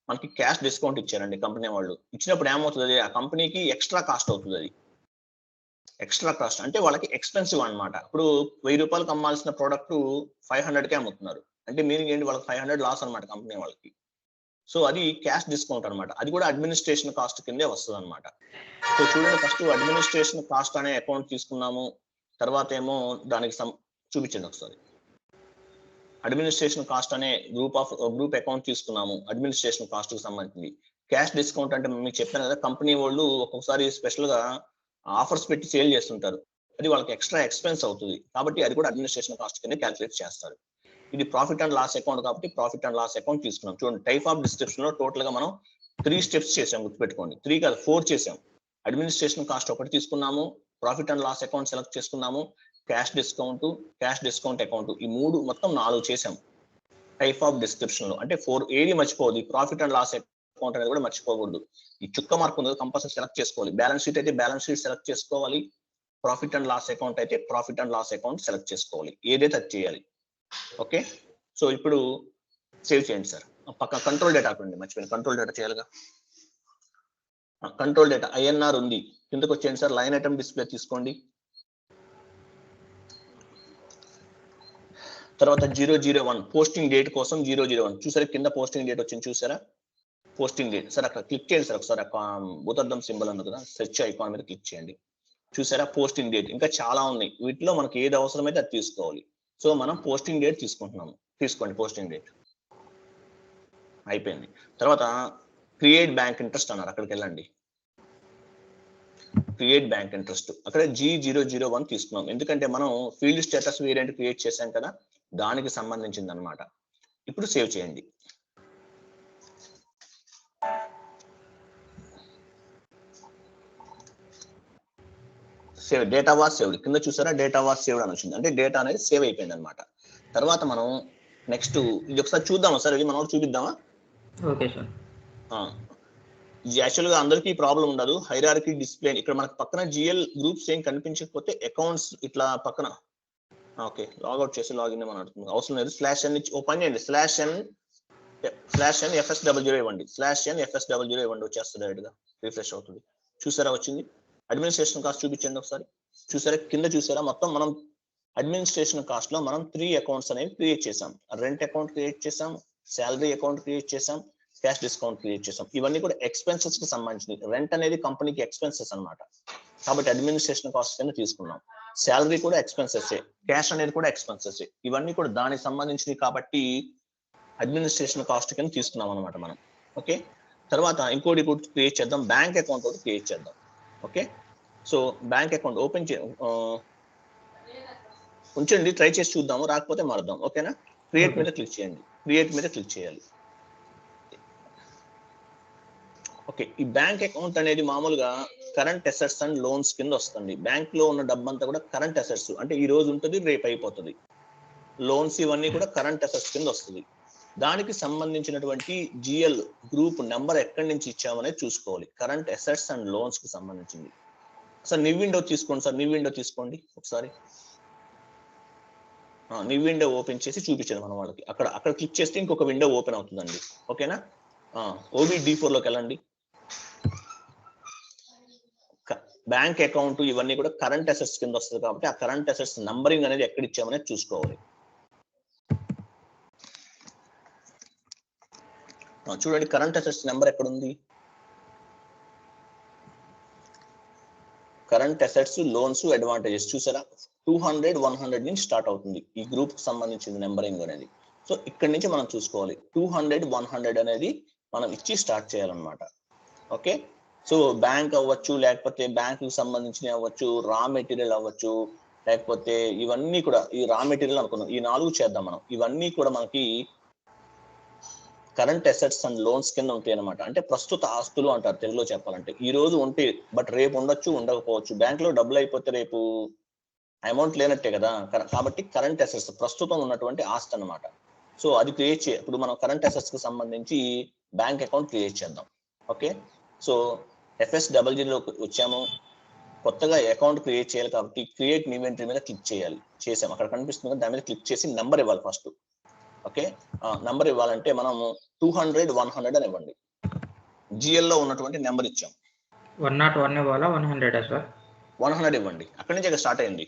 Speaker 2: మనకి క్యాష్ డిస్కౌంట్ ఇచ్చారండి. కంపెనీ వాళ్ళు ఇచ్చినప్పుడు ఏమవుతుంది, ఆ కంపెనీకి ఎక్స్ట్రా కాస్ట్ అవుతుంది. అది ఎక్స్ట్రా కాస్ట్ అంటే వాళ్ళకి ఎక్స్పెన్సివ్ అనమాట. ఇప్పుడు 1000 రూపాయలకు అమ్మాల్సిన ప్రోడక్ట్ 500కే అమ్ముతున్నారు అంటే మీనింగ్ ఏంటి, వాళ్ళకి 500 లాస్ అనమాట కంపెనీ వాళ్ళకి. సో అది క్యాష్ డిస్కౌంట్ అనమాట, అది కూడా అడ్మినిస్ట్రేషన్ కాస్ట్ కిందే వస్తుంది అనమాట. సో చూడండి, ఫస్ట్ అడ్మినిస్ట్రేషన్ కాస్ట్ అనే అకౌంట్ తీసుకున్నాము, తర్వాత ఏమో దానికి చూపించండి ఒకసారి. అడ్మినిస్ట్రేషన్ కాస్ట్ అనే గ్రూప్ అకౌంట్ తీసుకున్నాము, అడ్మినిస్ట్రేషన్ కాస్ట్ కి సంబంధించింది. క్యాష్ డిస్కౌంట్ అంటే మీకు చెప్పాను కదా, కంపెనీ వాళ్ళు ఒక్కొక్కసారి స్పెషల్ గా ఆఫర్స్ పెట్టి సేల్ చేస్తుంటారు, అది వాళ్ళకి ఎక్స్ట్రా ఎక్స్పెన్స్ అవుతుంది, కాబట్టి అది కూడా అడ్మినిస్ట్రేషన్ కాస్ట్ కింద క్యాల్కులేట్ చేస్తారు. ఇది ప్రాఫిట్ అండ్ లాస్ అకౌంట్ కాబట్టి ప్రాఫిట్ అండ్ లాస్ అకౌంట్ తీసుకున్నాం. చూడండి, టైప్ ఆఫ్ డిస్క్రిప్షన్ లో టోటల్ గా మనం 3 స్టెప్స్ చేసాం, గుర్తుపెట్టుకోండి. 3 కాదు 4 చేసాం. అడ్మినిస్ట్రేషన్ కాస్ట్ ఒకటి తీసుకున్నాము, profit and loss account select చేసుకున్నాము, క్యాష్ డిస్కౌంట్ అకౌంట్, ఈ 3 మొత్తం 4 చేసాం టైప్ ఆఫ్ డిస్క్రిప్షన్ లో. అంటే 4 ఏది మర్చిపోవద్దు, ప్రాఫిట్ అండ్ లాస్ అకౌంట్ అనేది కూడా మర్చిపోకూడదు. ఈ చుక్క మార్క్ ఉంది కంపల్సరీ సెలెక్ట్ చేసుకోవాలి. బ్యాలెన్స్ షీట్ అయితే బ్యాలెన్స్ షీట్ సెలెక్ట్ చేసుకోవాలి, ప్రాఫిట్ అండ్ లాస్ అకౌంట్ అయితే profit and loss account select చేసుకోవాలి, ఏదైతే అది చేయాలి. ఓకే, సో ఇప్పుడు సేవ్ చేయండి సార్. పక్క కంట్రోల్ డేటా అక్కడ మర్చిపోయింది, కంట్రోల్ డేటా చేయాలిగా. కంట్రోల్ డేటా ఐఎన్ఆర్ ఉంది, కిందకు వచ్చేయండి సార్. లైన్ ఐటమ్ డిస్ప్లే తీసుకోండి. తర్వాత 001 పోస్టింగ్ డేట్ కోసం 001 చూసారా, కింద పోస్టింగ్ డేట్ వచ్చింది చూసారా, పోస్టింగ్ డేట్. సార్ అక్కడ క్లిక్ చేయండి సార్ ఒకసారి, భూతద్దం సింబల్ ఉంది కదా, సెర్చ్ ఐకాన్ మీద క్లిక్ చేయండి. చూసారా పోస్టింగ్ డేట్. ఇంకా చాలా ఉన్నాయి, వీటిలో మనకి ఏది అవసరమైతే అది తీసుకోవాలి. సో మనం పోస్టింగ్ డేట్ తీసుకుంటున్నాము, తీసుకోండి పోస్టింగ్ డేట్ అయిపోయింది. తర్వాత క్రియేట్ బ్యాంక్ ఇంట్రెస్ట్ అన్నారు, అక్కడికి వెళ్ళండి. క్రియేట్ బ్యాంక్ ఇంట్రెస్ట్ అక్కడ G001 తీసుకున్నాం, ఎందుకంటే మనం ఫీల్డ్ స్టేటస్ వేరియంట్ క్రియేట్ చేశాం కదా, దానికి సంబంధించింది అనమాట. ఇప్పుడు సేవ్ చేయండి. సేవ్, డేటా వాస్ సేవ్డ్, కింద చూసారా డేటా వాస్ సేవ్డ్ అని వచ్చింది, అంటే డేటా అనేది సేవ్ అయిపోయింది అనమాట. తర్వాత మనం నెక్స్ట్ ఇది ఒకసారి చూద్దామా సార్, ఇది మనం చూపిద్దామా?
Speaker 1: Okay sir.
Speaker 2: యాక్చువల్ గా అందరికీ ప్రాబ్లం ఉండదు. హైరార్కీ డిస్ప్లే ఇక్కడ మనకు పక్కన జిఎల్ గ్రూప్స్ ఏం కనిపించకపోతే అకౌంట్స్ ఇట్లా పక్కన, ఓకే లాగౌట్ చేసి లాగిన్ అని అడుగుతుంది, అవసరం లేదు. /n ఓపెన్ చేయండి, /n FS00 ఇవ్వండి, /n FS00 ఇవ్వండి, వచ్చేస్తుంది డైరెక్ట్ గా, రిఫ్రెష్ అవుతుంది. చూసారా వచ్చింది. అడ్మినిస్ట్రేషన్ కాస్ట్ చూపించండి ఒకసారి. చూసారా కింద చూసారా, మొత్తం మనం అడ్మినిస్ట్రేషన్ కాస్ట్ లో మనం 3 అకౌంట్స్ అనేవి క్రియేట్ చేసాం. రెంట్ అకౌంట్ క్రియేట్ చేసాం, శాలరీ అకౌంట్ క్రియేట్ చేసాం, క్యాష్ డిస్కౌంట్ క్రియేట్ చేసాం. ఇవన్నీ కూడా ఎక్స్పెన్సెస్ కి సంబంధించింది. రెంట్ అనేది కంపెనీకి ఎక్స్పెన్సెస్ అన్నమాట, కాబట్టి అడ్మినిస్ట్రేషన్ కాస్ట్ కింద తీసుకున్నాం. శాలరీ కూడా ఎక్స్పెన్సెస్, క్యాష్ అనేది కూడా ఎక్స్పెన్సెస్, ఇవన్నీ కూడా దానికి సంబంధించినవి కాబట్టి అడ్మినిస్ట్రేషన్ కాస్ట్ కింద తీసుకున్నాం అనమాట మనం. ఓకే, తర్వాత ఇంకోటి క్రియేట్ చేద్దాం, బ్యాంక్ అకౌంట్ ఒకటి క్రియేట్ చేద్దాం. Okay, so bank account open ఉంచండి, ట్రై చేసి చూద్దాము, రాకపోతే మారుద్దాం. ఓకేనా, క్రియేట్ మీద క్లిక్ చేయండి, క్రియేట్ మీద క్లిక్ చేయాలి. ఓకే, ఈ బ్యాంక్ అకౌంట్ అనేది మామూలుగా కరెంట్ అసెట్స్ అండ్ లోన్స్ కింద వస్తుంది. బ్యాంక్ లో ఉన్న డబ్బంతా కూడా కరెంట్ అసెట్స్, అంటే ఈ రోజు ఉంటుంది రేపు అయిపోతుంది. లోన్స్ ఇవన్నీ కూడా కరెంట్ అసెట్స్ కింద వస్తుంది. దానికి సంబంధించినటువంటి జిఎల్ గ్రూప్ నెంబర్ ఎక్కడి నుంచి ఇచ్చామనేది చూసుకోవాలి. కరెంట్ అసెట్స్ అండ్ లోన్స్ కి సంబంధించింది. సార్ న్యూ విండో తీసుకోండి సార్, న్యూ విండో తీసుకోండి ఒకసారి. న్యూ విండో ఓపెన్ చేసి చూపించాను మనం వాళ్ళకి. అక్కడ క్లిక్ చేస్తే ఇంకొక విండో ఓపెన్ అవుతుందండి. ఓకేనా, OBD4 లోకి వెళ్ళండి. బ్యాంక్ అకౌంట్ ఇవన్నీ కూడా కరెంట్ అసెట్స్ కింద వస్తుంది కాబట్టి ఆ కరెంట్ అసెట్స్ నంబరింగ్ అనేది ఎక్కడ ఇచ్చామనేది చూసుకోవాలి. చూడండి కరెంట్ అసెట్స్ నెంబర్ ఎక్కడ ఉంది, కరెంట్ అసెట్స్, లోన్స్, అడ్వాంటేజెస్ చూసారా 200, 100 నుంచి స్టార్ట్ అవుతుంది ఈ గ్రూప్ కి సంబంధించింది నెంబరింగ్ అనేది. సో ఇక్కడ నుంచి మనం చూసుకోవాలి 200, 100 అనేది మనం ఇచ్చి స్టార్ట్ చేయాలన్నమాట. ఓకే, సో బ్యాంక్ అవ్వచ్చు, లేకపోతే బ్యాంక్ కి సంబంధించినవి అవ్వచ్చు, రా మెటీరియల్ అవ్వచ్చు, లేకపోతే ఇవన్నీ కూడా ఈ రా మెటీరియల్ అనుకున్నాం, ఈ 4 చేద్దాం మనం. ఇవన్నీ కూడా మనకి కరెంట్ అసెట్స్ అండ్ లోన్స్ కింద ఉంటాయి అనమాట. అంటే ప్రస్తుత ఆస్తులు అంటారు తెలుగులో చెప్పాలంటే. ఈ రోజు ఉంటే బట్ రేపు ఉండొచ్చు, ఉండకపోవచ్చు. బ్యాంక్ లో డబ్బులు అయిపోతే రేపు అమౌంట్ లేనట్టే కదా, కాబట్టి కరెంట్ అసెట్స్ ప్రస్తుతం ఉన్నటువంటి ఆస్తి అనమాట. సో అది క్రియేట్ ఇప్పుడు మనం కరెంట్ అసెట్స్ కి సంబంధించి బ్యాంక్ అకౌంట్ క్రియేట్ చేద్దాం. ఓకే, సో FS00లోకి వచ్చాము, కొత్తగా అకౌంట్ క్రియేట్ చేయాలి కాబట్టి క్రియేట్ న్యూ ఎంట్రీ మీద క్లిక్ చేయాలి. చేసాం, అక్కడ కనిపిస్తుంది దాని మీద క్లిక్ చేసి నెంబర్ ఇవ్వాలి ఫస్ట్. ఓకే, నంబర్ ఇవ్వాలంటే మనం 200, 100 అని ఇవ్వండి. జిఎల్ లో ఉన్నటువంటి నెంబర్ ఇచ్చాం.
Speaker 1: 101 ఇవ్వాలా 100 సార్?
Speaker 2: 100 ఇవ్వండి, అక్కడి నుంచి స్టార్ట్ అయింది.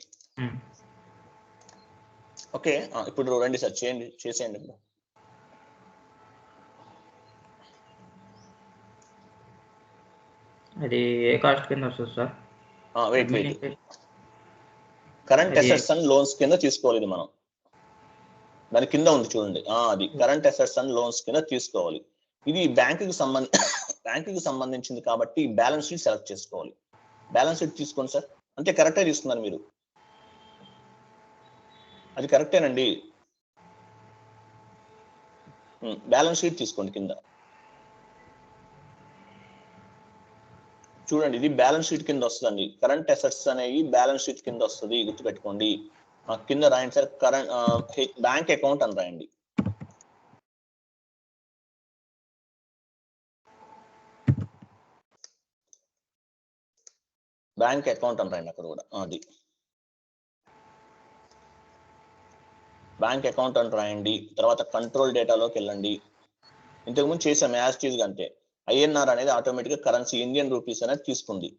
Speaker 2: ఓకే, ఇప్పుడు రండి సార్, చేసేయండి. ఇప్పుడు
Speaker 1: అది ఏ కాస్ట్ కింద వస్తుంది sir?
Speaker 2: Wait current assets and loans కింద తీసుకోవాలి ఇది మనం. దాని కింద ఉంది చూడండి, అది కరెంట్ అసెట్స్ అండ్ లోన్స్ కింద తీసుకోవాలి. ఇది బ్యాంకుకి సంబంధించింది కాబట్టి బ్యాలెన్స్ షీట్ సెలెక్ట్ చేసుకోవాలి. బ్యాలెన్స్ షీట్ తీసుకోండి సార్. అంటే కరెక్టే తీసుకున్నారు మీరు, అది కరెక్టేనండి. బ్యాలెన్స్ షీట్ తీసుకోండి. కింద చూడండి, ఇది బ్యాలెన్స్ షీట్ కింద వస్తుందండి. కరెంట్ అసెట్స్ అనేవి బ్యాలెన్స్ షీట్ కింద వస్తుంది, గుర్తుపెట్టుకోండి. కింద రాయండి సార్, కరెంట్ బ్యాంక్ అకౌంట్ అని రాయండి. బ్యాంక్ అకౌంట్ అని రాయండి అక్కడ కూడా. అది బ్యాంక్ అకౌంట్ అని రాయండి. తర్వాత కంట్రోల్ డేటాలోకి వెళ్ళండి. ఇంతకుముందు చేసాం యాజ్ టీజ్ గా. అంతే, ఐఎన్ఆర్ అనేది ఆటోమేటిక్ గా కరెన్సీ ఇండియన్ రూపీస్ అనేది తీసుకుంది.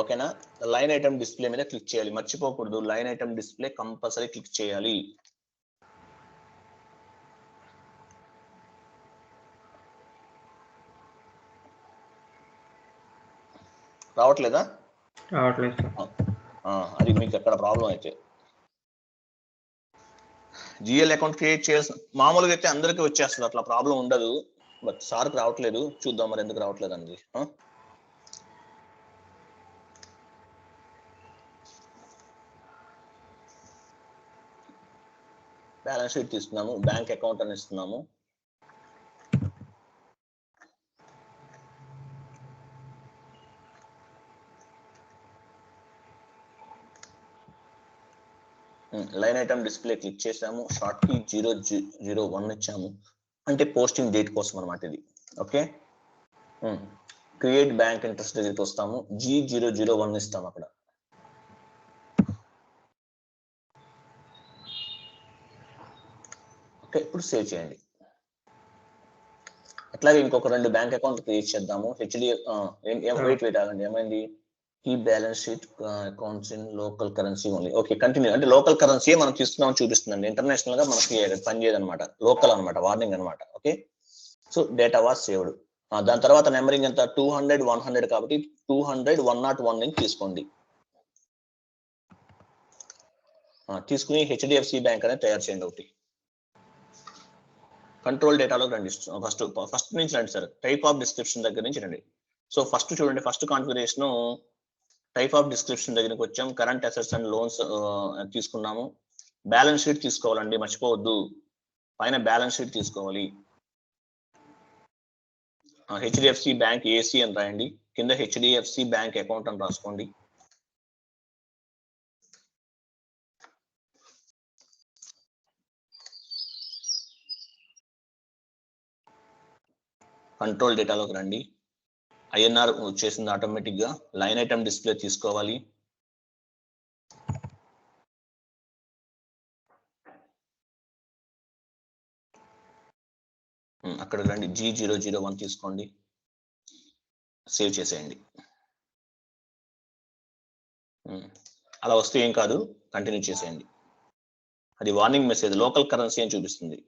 Speaker 2: ఓకేనా? లైన్ ఐటమ్ డిస్ప్లే మీద క్లిక్ చేయాలి, మర్చిపోకూడదు. Line item display compulsory click చేయాలి. రావట్లేదా?
Speaker 1: రావట్లేదు సార్.
Speaker 2: అది మీకు ఎక్కడ ప్రాబ్లం అయితే. జిఎల్ అకౌంట్ క్రియేట్ చేయాల్సిన, మామూలుగా అయితే అందరికీ వచ్చేస్తుంది, అట్లా ప్రాబ్లం ఉండదు. బట్ సార్కి రావట్లేదు, చూద్దాం మరి ఎందుకు రావట్లేదు అండి. బ్యాలెన్స్ షీట్ తీసుకున్నాము, బ్యాంక్ అకౌంట్ అని ఇస్తున్నాము. లైన్ ఐటమ్ డిస్ప్లే క్లిక్ చేసాము, షార్ట్ కీ 001 ఇచ్చాము, అంటే పోస్టింగ్ డేట్ కోసం అనమాట ఇది. ఓకే, క్రియేట్ బ్యాంక్ ఇంట్రెస్ట్ దగ్గరికి వస్తాము, G001 ఇస్తాము అక్కడ. ఓకే, ఇప్పుడు సేవ్ చేయండి. అట్లాగే ఇంకొక 2 బ్యాంక్ అకౌంట్ క్రియేట్ చేద్దాము. వెయిట్ ఆగండి, ఏమైంది? ఈ balance sheet accounts in local currency only. Okay, continue. అంటే లోకల్ కరెన్సీ మనం తీసుకున్నామని చూపిస్తుందండి. ఇంటర్నేషనల్ గా మనకి పనిచేయదు అనమాట, లోకల్ అనమాట, వార్నింగ్ అనమాట. Okay, so data was saved. దాని తర్వాత నెంబరింగ్ ఎంత? 200 100 కాబట్టి 200 101 తీసుకోండి. తీసుకుని హెచ్డిఎఫ్సి బ్యాంక్ అనేది తయారు చేయండి ఒకటి. కంట్రోల్ డేటాలో రండి. ఫస్ట్ నుంచి రండి సార్, టైప్ ఆఫ్ డిస్క్రిప్షన్ దగ్గర నుంచి రండి. సో ఫస్ట్ చూడండి, first configuration type of description దగ్గరికి వచ్చాం. కరెంట్ అసెట్స్ అండ్ లోన్స్ తీసుకున్నాము. బ్యాలెన్స్ షీట్ తీసుకోవాలండి, మర్చిపోవద్దు. పైన బ్యాలెన్స్ షీట్ తీసుకోవాలి. హెచ్డిఎఫ్సి బ్యాంక్ ఏసీ అని రాయండి, కింద హెచ్డిఎఫ్సి బ్యాంక్ అకౌంట్ అని రాసుకోండి. కంట్రోల్ డేటాలోకి రండి. ఐఎన్ఆర్ వచ్చేసింది ఆటోమేటిక్ గా. లైన్ ఐటమ్ డిస్ప్లే తీసుకోవాలి. అక్కడ రండి, G001 తీసుకోండి, సేవ్ చేసేయండి. అలా వస్తే ఏం కాదు, కంటిన్యూ చేసేయండి. అది వార్నింగ్ మెసేజ్, లోకల్ కరెన్సీ అని చూపిస్తుంది.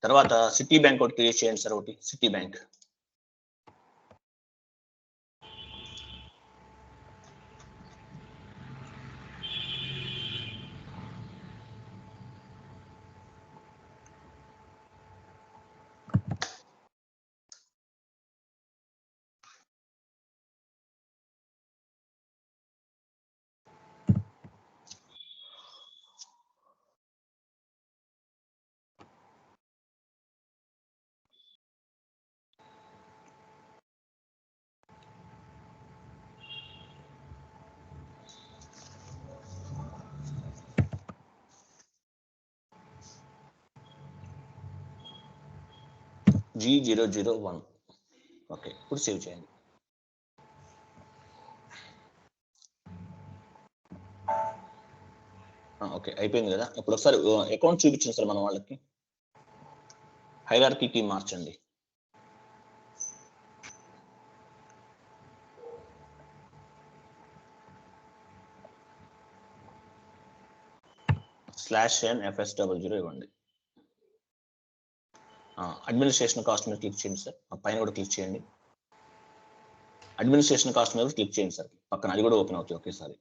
Speaker 2: తర్వాత సిటీ బ్యాంక్ ఒకటి క్రియేట్ చేయండి సార్, ఒకటి సిటీ బ్యాంక్. G001. ఓకే, ఇప్పుడు సేవ్ చేయండి. ఓకే, అయిపోయింది కదా. ఇప్పుడు ఒకసారి అకౌంట్ చూపించండి సార్ మన వాళ్ళకి. హైరార్కీకి మార్చండి. /n/FS00 ఇవ్వండి. అడ్మినిస్ట్రేషన్ కాస్ట్ మీద క్లిక్ చేయండి సార్, పైన కూడా క్లిక్ చేయండి. అడ్మినిస్ట్రేషన్ కాస్ట్ మీద క్లిక్ చేయండి సార్, పక్కన అది కూడా ఓపెన్ అవుతుంది ఒకేసారి.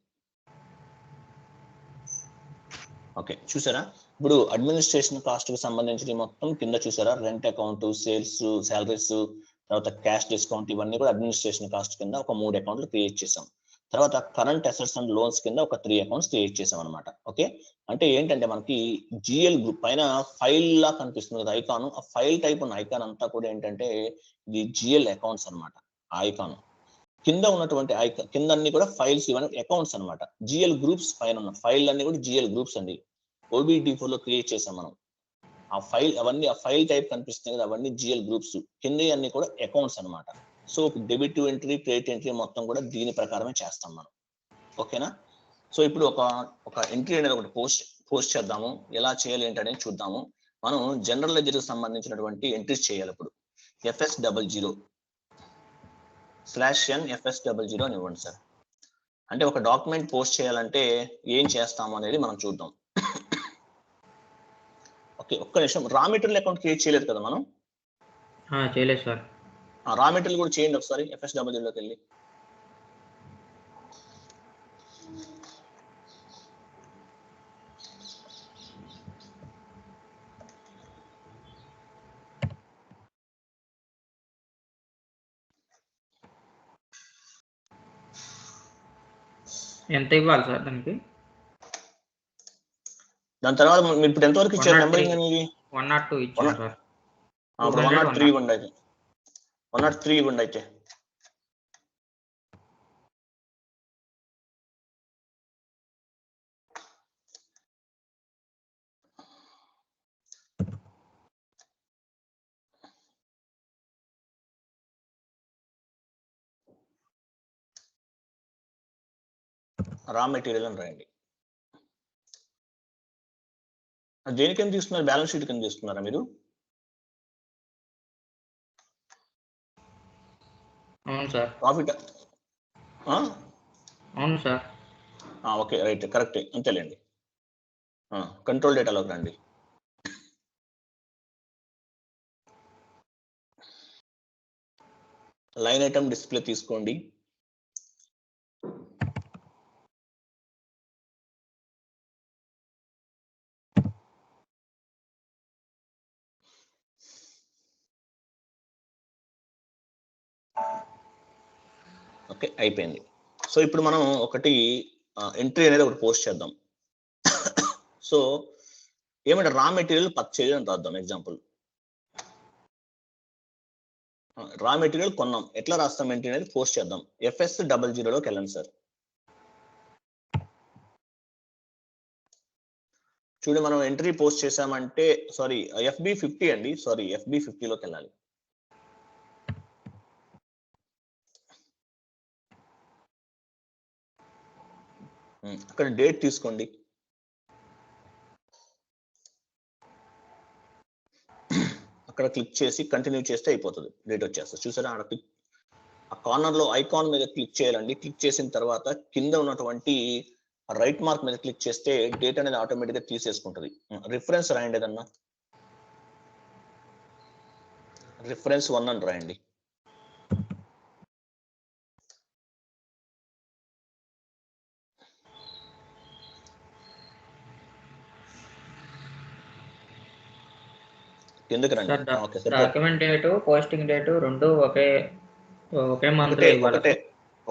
Speaker 2: ఓకే, చూసారా? ఇప్పుడు అడ్మినిస్ట్రేషన్ కాస్ట్ కి సంబంధించి మొత్తం కింద చూసారా, రెంట్ అకౌంట్, సేల్స్, సాలరీస్, తర్వాత క్యాష్ డిస్కౌంట్, ఇవన్నీ కూడా అడ్మినిస్ట్రేషన్ కాస్ట్ కింద ఒక 3 అకౌంట్లు క్రియేట్ చేసాం. తర్వాత కరెంట్ అసెట్స్ అండ్ లోన్స్ కింద ఒక 3 అకౌంట్స్ క్రియేట్ చేసాం అనమాట. ఓకే, అంటే ఏంటంటే మనకి జిఎల్ గ్రూప్ పైన ఫైల్ లా కనిపిస్తుంది కదా ఐకాన్, ఆ ఫైల్ టైప్ ఉన్న ఐకాన్ అంతా కూడా ఏంటంటే ఇది జిఎల్ అకౌంట్స్ అనమాట. ఆ ఐకాన్ కింద ఉన్నటువంటి ఐకాన్ కింద అన్ని కూడా ఫైల్స్, ఇవన్నీ అకౌంట్స్ అనమాట. జిఎల్ గ్రూప్స్ పైన ఉన్న ఫైల్ అన్ని కూడా జిఎల్ గ్రూప్స్ అండి. OBD4 లో క్రియేట్ చేసాం మనం. ఆ ఫైల్ అవన్నీ ఆ ఫైల్ టైప్ కనిపిస్తుంది కదా, అవన్నీ జిఎల్ గ్రూప్స్, కింద అన్ని కూడా అకౌంట్స్ అనమాట. So debit entry, credit entry మొత్తం కూడా దీని ప్రకారమే చేస్తాం మనం. ఓకేనా? సో ఇప్పుడు ఒక ఎంట్రీ అనేది ఒకటి పోస్ట్ చేద్దాము. ఎలా చేయాలి ఏంటనేది చూద్దాము. మనం జనరల్ లెడ్జర్ కి సంబంధించినటువంటి ఎంట్రీస్ చేయాలి. ఇప్పుడు FS00/N FS00 అని ఇవ్వండి సార్. అంటే ఒక డాక్యుమెంట్ పోస్ట్ చేయాలంటే ఏం చేస్తాము అనేది మనం చూద్దాం. ఓకే, ఒక్క నిమిషం. రా మెటీరియల్ అకౌంట్ క్రియేట్ చేయలేదు కదా మనం?
Speaker 1: చేయలేదు సార్.
Speaker 2: రా మెటీరియల్ కూడా చేయండి ఒకసారి FS00లోకి వెళ్ళి.
Speaker 1: ఎంత ఇవ్వాలి సార్ దానికి?
Speaker 2: దాని తర్వాత మీరు ఇప్పుడు ఎంతవరకు ఇచ్చారు నెంబరింగ్ అనేది?
Speaker 1: 102 ఇచ్చాను సార్.
Speaker 2: ఇప్పుడు 103 ఇవ్వండి అయితే. 103 ఇవ్వండి అయితే. రా మెటీరియల్ అని రాయండి. దేనికి ఎంత తీసుకున్నారు? బ్యాలెన్స్ షీట్ కింద తీసుకున్నారా మీరు?
Speaker 1: అవును సార్.
Speaker 2: ప్రాఫిట్?
Speaker 1: అవును సార్.
Speaker 2: ఓకే, రైట్, కరెక్టే, అంతేలేండి. కంట్రోల్ డేటాలోకి రండి. లైన్ ఐటమ్ డిస్ప్లే తీసుకోండి. ఓకే, అయిపోయింది. సో ఇప్పుడు మనం ఒకటి ఎంట్రీ అనేది ఒకటి పోస్ట్ చేద్దాం. సో ఏమంటే రా మెటీరియల్ పర్చేజ్ అని రాద్దాం. ఎగ్జాంపుల్, రా మెటీరియల్ కొన్నాం. ఎట్లా రాస్తాం ఎంట్రీ అనేది పోస్ట్ చేద్దాం. FS00లోకి వెళ్ళండి సార్. చూడండి, మనం ఎంట్రీ పోస్ట్ చేసామంటే సారీ FB50 అండి, సారీ FB50లోకి వెళ్ళాలి. అక్కడ డేట్ తీసుకోండి. అక్కడ క్లిక్ చేసి కంటిన్యూ చేస్తే అయిపోతుంది, డేట్ వచ్చేస్తుంది. చూసారా, అక్కడ ఆ కార్నర్ లో ఐకాన్ మీద క్లిక్ చేయాలండి. క్లిక్ చేసిన తర్వాత కింద ఉన్నటువంటి రైట్ మార్క్ మీద క్లిక్ చేస్తే డేట్ అనేది ఆటోమేటిక్ గా తీసేసుకుంటుంది. రిఫరెన్స్ రాయండి, ఏదన్నా రిఫరెన్స్ 1 అని రాయండి. ఎందుకు రండి?
Speaker 1: డాక్యుమెంట్ డేటు, పోస్టింగ్ డేటు రెండు ఒకే మంత్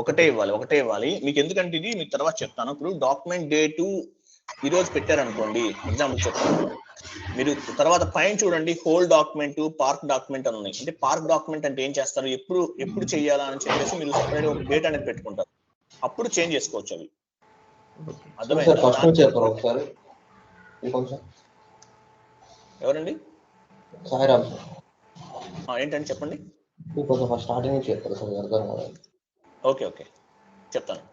Speaker 2: ఒకటే ఇవ్వాలి. మీకు ఎందుకంటే ఇది మీకు తర్వాత చెప్తాను. ఇప్పుడు డాక్యుమెంట్ డేటు ఈ రోజు పెట్టారనుకోండి, ఎగ్జాంపుల్ చెప్తాను. మీరు తర్వాత పైన చూడండి, హోల్ డాక్యుమెంట్, పార్క్ డాక్యుమెంట్ అని ఉన్నాయి. అంటే పార్క్ డాక్యుమెంట్ అంటే ఏం చేస్తారు, ఎప్పుడు చేయాలా అని చెప్పేసి మీరు సపరేట్ ఒక డేట్ అనేది పెట్టుకుంటారు. అప్పుడు చేంజ్ చేసుకోవచ్చు అవి. అర్థమైందా? ఎవరండి? ఏంటంటే చెప్పండి. ఓకే, చెప్తాను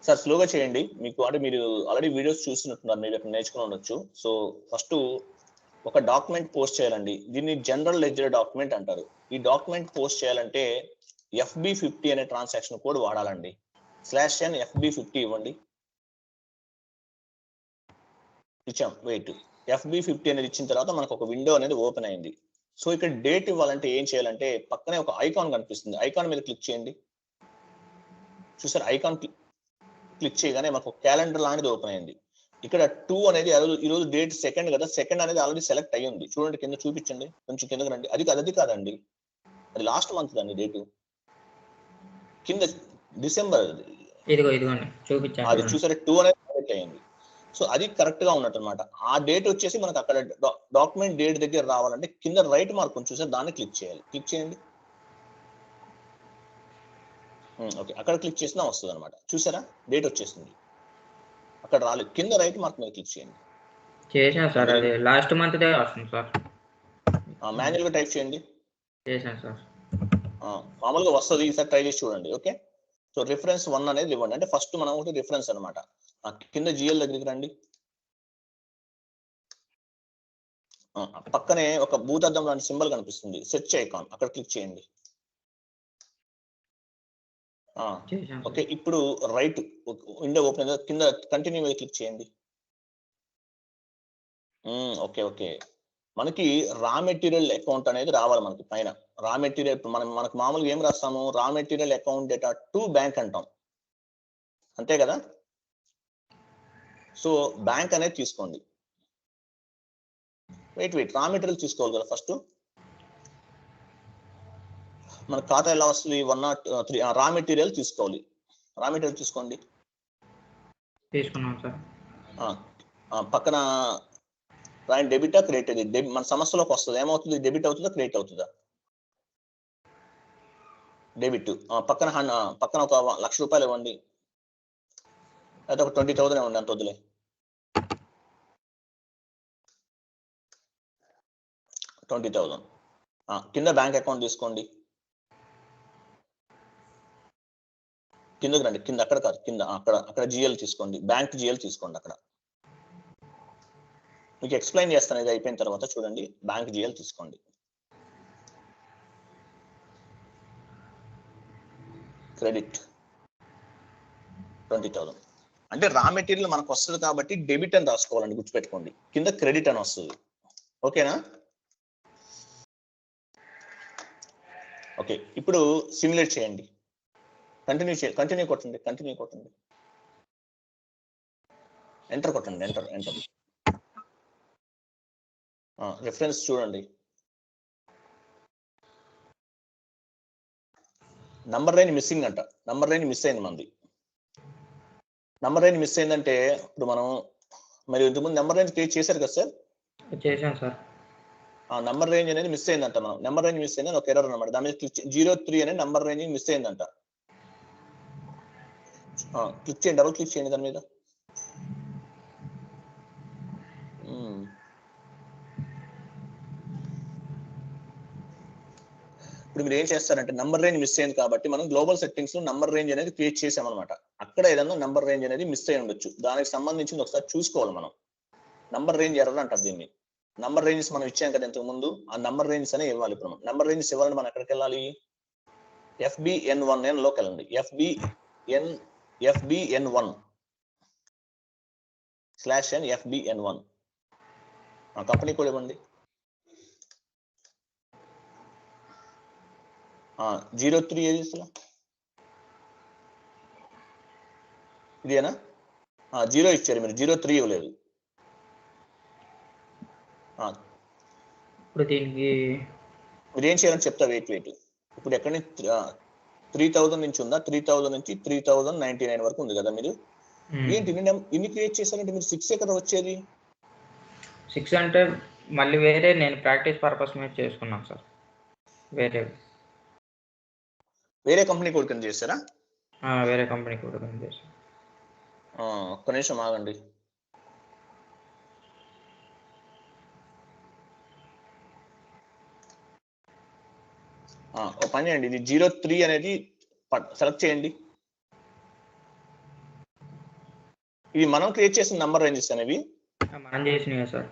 Speaker 2: సార్. స్లోగా చేయండి. మీకు అంటే మీరు ఆల్రెడీ వీడియోస్ చూస్తున్నట్టున్నారు, మీరు ఇక్కడ నేర్చుకుని ఉండొచ్చు. సో ఫస్ట్ ఒక డాక్యుమెంట్ పోస్ట్ చేయాలండి. దీన్ని జనరల్ లెడ్జర్ డాక్యుమెంట్ అంటారు. ఈ డాక్యుమెంట్ పోస్ట్ చేయాలంటే FB50 అనే ట్రాన్సాక్షన్ కోడ్ వాడాలండి. /N FB50 ఇవ్వండి. ఇచ్చాం. వెయిట్, FB50 అనేది ఇచ్చిన తర్వాత మనకు ఒక విండో అనేది ఓపెన్ అయింది. సో ఇక్కడ డేట్ ఇవ్వాలంటే ఏం చేయాలంటే పక్కనే ఒక ఐకాన్ కనిపిస్తుంది, ఐకాన్ మీద క్లిక్ చేయండి. చూసారు, ఐకాన్ క్లిక్ చేయగానే మనకు క్యాలెండర్ లాంటిది ఓపెన్ అయింది. ఇక్కడ 2 అనేది ఈరోజు డేట్ 2 కదా, 2 అనేది ఆల్రెడీ సెలెక్ట్ అయ్యింది. చూడండి కింద చూపించండి, కొంచెం కిందకి రండి. అది కాదండి, అది లాస్ట్ మంత్ అండి డేటు. కింద డిసెంబర్
Speaker 1: ఇదిగోండి చూపించాను.
Speaker 2: అది చూసారా, 2 అనేది సెలెక్ట్ అయ్యింది. సో అది కరెక్ట్ గా ఉన్నట్టు అనమాట. ఆ డేట్ వచ్చేసి మనకు అక్కడ డాక్యుమెంట్ డేట్ దగ్గర రావాలంటే కింద రైట్ మార్క్ ఉంది చూసారా, దాన్ని క్లిక్ చేయాలి. క్లిక్ చేయండి. ఓకే, అక్కడ క్లిక్ చేసినా వస్తుంది అనమాట. చూసారా, డేట్ వచ్చేసింది. అక్కడ రాలేదు, కింద రైట్ మార్క్ మీద క్లిక్ చేయండి.
Speaker 1: చేశాను సార్, అది లాస్ట్ మంత్ దే వస్తుంది సార్.
Speaker 2: మాన్యువల్ గా టైప్ చేయండి.
Speaker 1: చేశాను సార్.
Speaker 2: మామూలుగా వస్తుంది, ఈసారి ట్రై చేసి చూడండి. ఓకే, సో రిఫరెన్స్ 1 అనేది ఇవ్వండి. అంటే ఫస్ట్ మనం ఒకటి రిఫరెన్స్ అనమాట. కింద జిఎల్ దగ్గరికి రండి. పక్కనే ఒక భూతద్దం లాంటి సింబల్ కనిపిస్తుంది, సెర్చ్ ఐకాన్, అక్కడ క్లిక్ చేయండి. ఓకే, ఇప్పుడు రైట్ విండో ఓపెన్ కింద కంటిన్యూ మీద క్లిక్ చేయండి. ఓకే, మనకి రా మెటీరియల్ అకౌంట్ అనేది రావాలి మనకి పైన. రా మెటీరియల్ మనకు మామూలుగా ఏం రాస్తాము, raw material account data to bank అంటాం, అంతే కదా. సో బ్యాంక్ అనేది తీసుకోండి. వెయిట్ రా మెటీరియల్ తీసుకోవాలి కదా. ఫస్ట్ మన ఖాతా ఎలా వస్తుంది, 103 రా మెటీరియల్ తీసుకోవాలి. రా మెటీరియల్ తీసుకోండి.
Speaker 1: తీసుకున్నాం సార్.
Speaker 2: పక్కన రాయండి డెబిటా క్రెడిట్. ఇది మన సమస్యలోకి వస్తుంది, ఏమవుతుంది, డెబిట్ అవుతుందా క్రెడిట్ అవుతుందా? డెబిట్. పక్కన ఒక 1,00,000 రూపాయలు ఇవ్వండి, అయితే ఒక 20,000 ఇవ్వండి, అంత వద్దులే. 20,000. కింద బ్యాంక్ అకౌంట్ తీసుకోండి. కిందకి రండి, కింద అక్కడ కాదు, కింద అక్కడ జిఎల్ తీసుకోండి, బ్యాంక్ జిఎల్ తీసుకోండి. అక్కడ మీకు ఎక్స్ప్లెయిన్ చేస్తాను, ఇది అయిపోయిన తర్వాత చూడండి. బ్యాంక్ జిఎల్ తీసుకోండి. క్రెడిట్ 20,000. అంటే రా మెటీరియల్ మనకు వస్తుంది కాబట్టి డెబిట్ అని రాసుకోవాలండి, గుర్తుపెట్టుకోండి. కింద క్రెడిట్ అని వస్తుంది. ఓకేనా? ఓకే, ఇప్పుడు సిమ్యులేట్ చేయండి. కంటిన్యూ కొట్టండి. ఎంటర్ కొట్టండి. ఎంటర్. రిఫరెన్స్ చూడండి. నంబర్ లైన్ మిస్సింగ్ అంట. నంబర్ లైన్ మిస్ అయింది మనది. నంబర్ లైన్ మిస్ అయిందంటే ఇప్పుడు మనం మరి ఇంతకుముందు నెంబర్ రేంజ్ క్రియేట్ చేశారు కదా సార్?
Speaker 1: చేశాను సార్.
Speaker 2: నంబర్ రేంజ్ అనేది మిస్ అయిందంట. మనం నెంబర్ రేంజ్ మిస్ అయిందని ఒక ఎర్రర్ అనమాట. దాని మీద 03 అనే నంబర్ రేంజ్ మిస్ అయిందంట. క్లిక్ చేయండి, డబుల్ క్లిక్ చేయండి దాని మీద. ఇప్పుడు మీరు ఏం చేస్తారంటే నంబర్ రేంజ్ మిస్ అయింది కాబట్టి మనం గ్లోబల్ సెట్టింగ్స్ లో నంబర్ రేంజ్ అనేది క్రియేట్ చేసామన్నమాట. అక్కడ ఏదన్నా నంబర్ రేంజ్ అనేది మిస్ అయి ఉండొచ్చు, దానికి సంబంధించింది ఒకసారి చూసుకోవాలి మనం. నంబర్ రేంజ్ ఎర్రర్ అంటారు దీన్ని. నంబర్ రేంజెస్ మనం ఇచ్చాం కదా ఇంతకు ముందు, ఆ నంబర్ రేంజెస్ అనే ఇవ్వాలి. ఇప్పుడు నంబర్ రేంజెస్ ఇవ్వాలంటే మనం ఎక్కడికి వెళ్ళాలి? FBN1 లోకి వెళ్ళండి. FBN1/FBN1 కంపెనీ కోడ్ ఇవ్వండి. 03 ఏది ఇస్తున్నా ఇదేనా? 0 ఇచ్చారు మీరు, 03 ఇవ్వలేదు.
Speaker 1: ఇప్పుడు దీనికి
Speaker 2: మీరు ఏం చేయాలని చెప్తా. వెయిట్ ఇప్పుడు ఎక్కడి నుంచి 3,000 నుంచి ఉందా? 3,000 నుంచి 3,099 వరకు ఉంది కదా. మీరు ఏంటి ఇన్ని క్రియేట్ చేశారంటే మీరు 6 కదా వచ్చేది.
Speaker 1: 6 అంటే మళ్ళీ వేరే నేను ప్రాక్టీస్ పర్పస్ మీద చేసుకున్నాను సార్.
Speaker 2: వేరే కంపెనీ కోడ్ కింద చేశారా?
Speaker 1: వేరే కంపెనీ కోడ్ కింద చేశాను.
Speaker 2: ఒక్క నిమిషం ఆగండి. ఒక పని చేయండి, ఇది 03 అనేది సెలెక్ట్ చేయండి. ఇది మనం క్రియేట్ చేసిన నంబర్ రేంజెస్ అనేవి
Speaker 1: మనం చేసినవి సార్.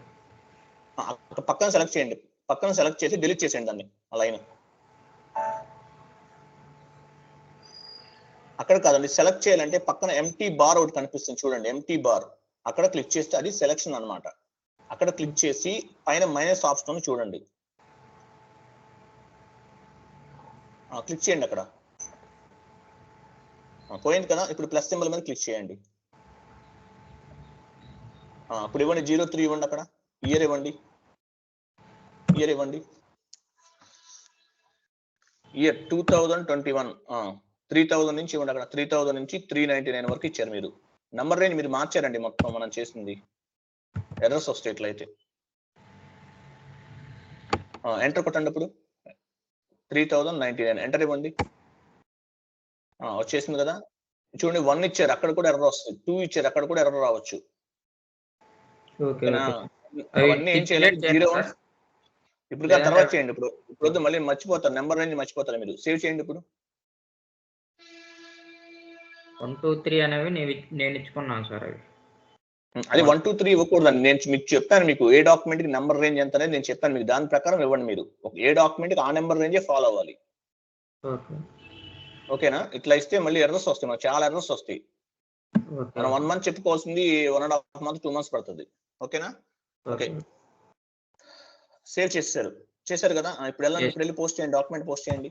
Speaker 2: పక్కన సెలెక్ట్ చేయండి. పక్కన సెలెక్ట్ చేసి డిలీట్ చేసేయండి దాన్ని, ఆ లైన్. అక్కడ కాదండి, సెలెక్ట్ చేయాలంటే పక్కన ఎంటీ బార్ ఒకటి కనిపిస్తుంది చూడండి, ఎంటీ బార్. అక్కడ క్లిక్ చేస్తే అది సెలెక్షన్ అన్నమాట. అక్కడ క్లిక్ చేసి పైన మైనస్ ఆప్షన్ చూడండి, క్లిక్ చేయండి. అక్కడ పోయింది కదా. ఇప్పుడు ప్లస్ సింబల్ మీద క్లిక్ చేయండి. అప్పుడు ఇవ్వండి 03 ఇవ్వండి, అక్కడ ఇయర్ ఇవ్వండి, ఇయర్ 2021. 3000 నుంచి ఇవ్వండి, అక్కడ 3000 నుంచి 399 వరకు ఇచ్చారు మీరు. నంబర్ రేంజ్ మీరు మార్చారండి మొత్తం మనం చేసింది, ఎర్రర్స్ వస్తాయి ఇట్లయితే. ఎంటర్ కొట్టండి, ఇప్పుడు 3099 ఎంటర్ ఇవ్వండి. వచ్చేసింది కదా. చూడండి 1 ఇచ్చారు, అక్కడ కూడా ఎర్రర్ వస్తుంది. 2 ఇచ్చారు, అక్కడ కూడా ఎర్రర్ రావచ్చు. అవన్నీ ఏం చేయాలి, 01 ఇప్పుడు తర్వాత చేయండి. ఇప్పుడు మళ్ళీ మర్చిపోతారు, నెంబర్ రేంజ్ మర్చిపోతారు మీరు. సేవ్ చేయండి ఇప్పుడు.
Speaker 1: 1 2 3 అనేవి నేను ఇచ్చుకున్నాను సార్.
Speaker 2: అది 1 2 3 ఇవ్వకూడదండి. నేను మీకు చెప్పాను, మీకు ఏ డాక్యుమెంట్ కి నెంబర్ రేంజ్ ఎంత అనేది నేను చెప్పాను మీకు. దాని ప్రకారం ఇవ్వండి మీరు. ఏ డాక్యుమెంట్ కి ఆ నెంబర్ రేంజే ఫాలో అవ్వాలి. ఓకేనా? ఇట్లా ఇస్తే మళ్ళీ ఎర్రర్స్ వస్తాయి, మనకు చాలా ఎర్రర్స్ వస్తాయి. మనం 1 month చెప్పుకోవాల్సింది 1.5 months 2 months పడుతుంది. ఓకేనా? ఓకే, సేవ్ చేశారు కదా. ఇప్పుడు వెళ్ళి పోస్ట్ చేయండి, డాక్యుమెంట్ పోస్ట్ చేయండి.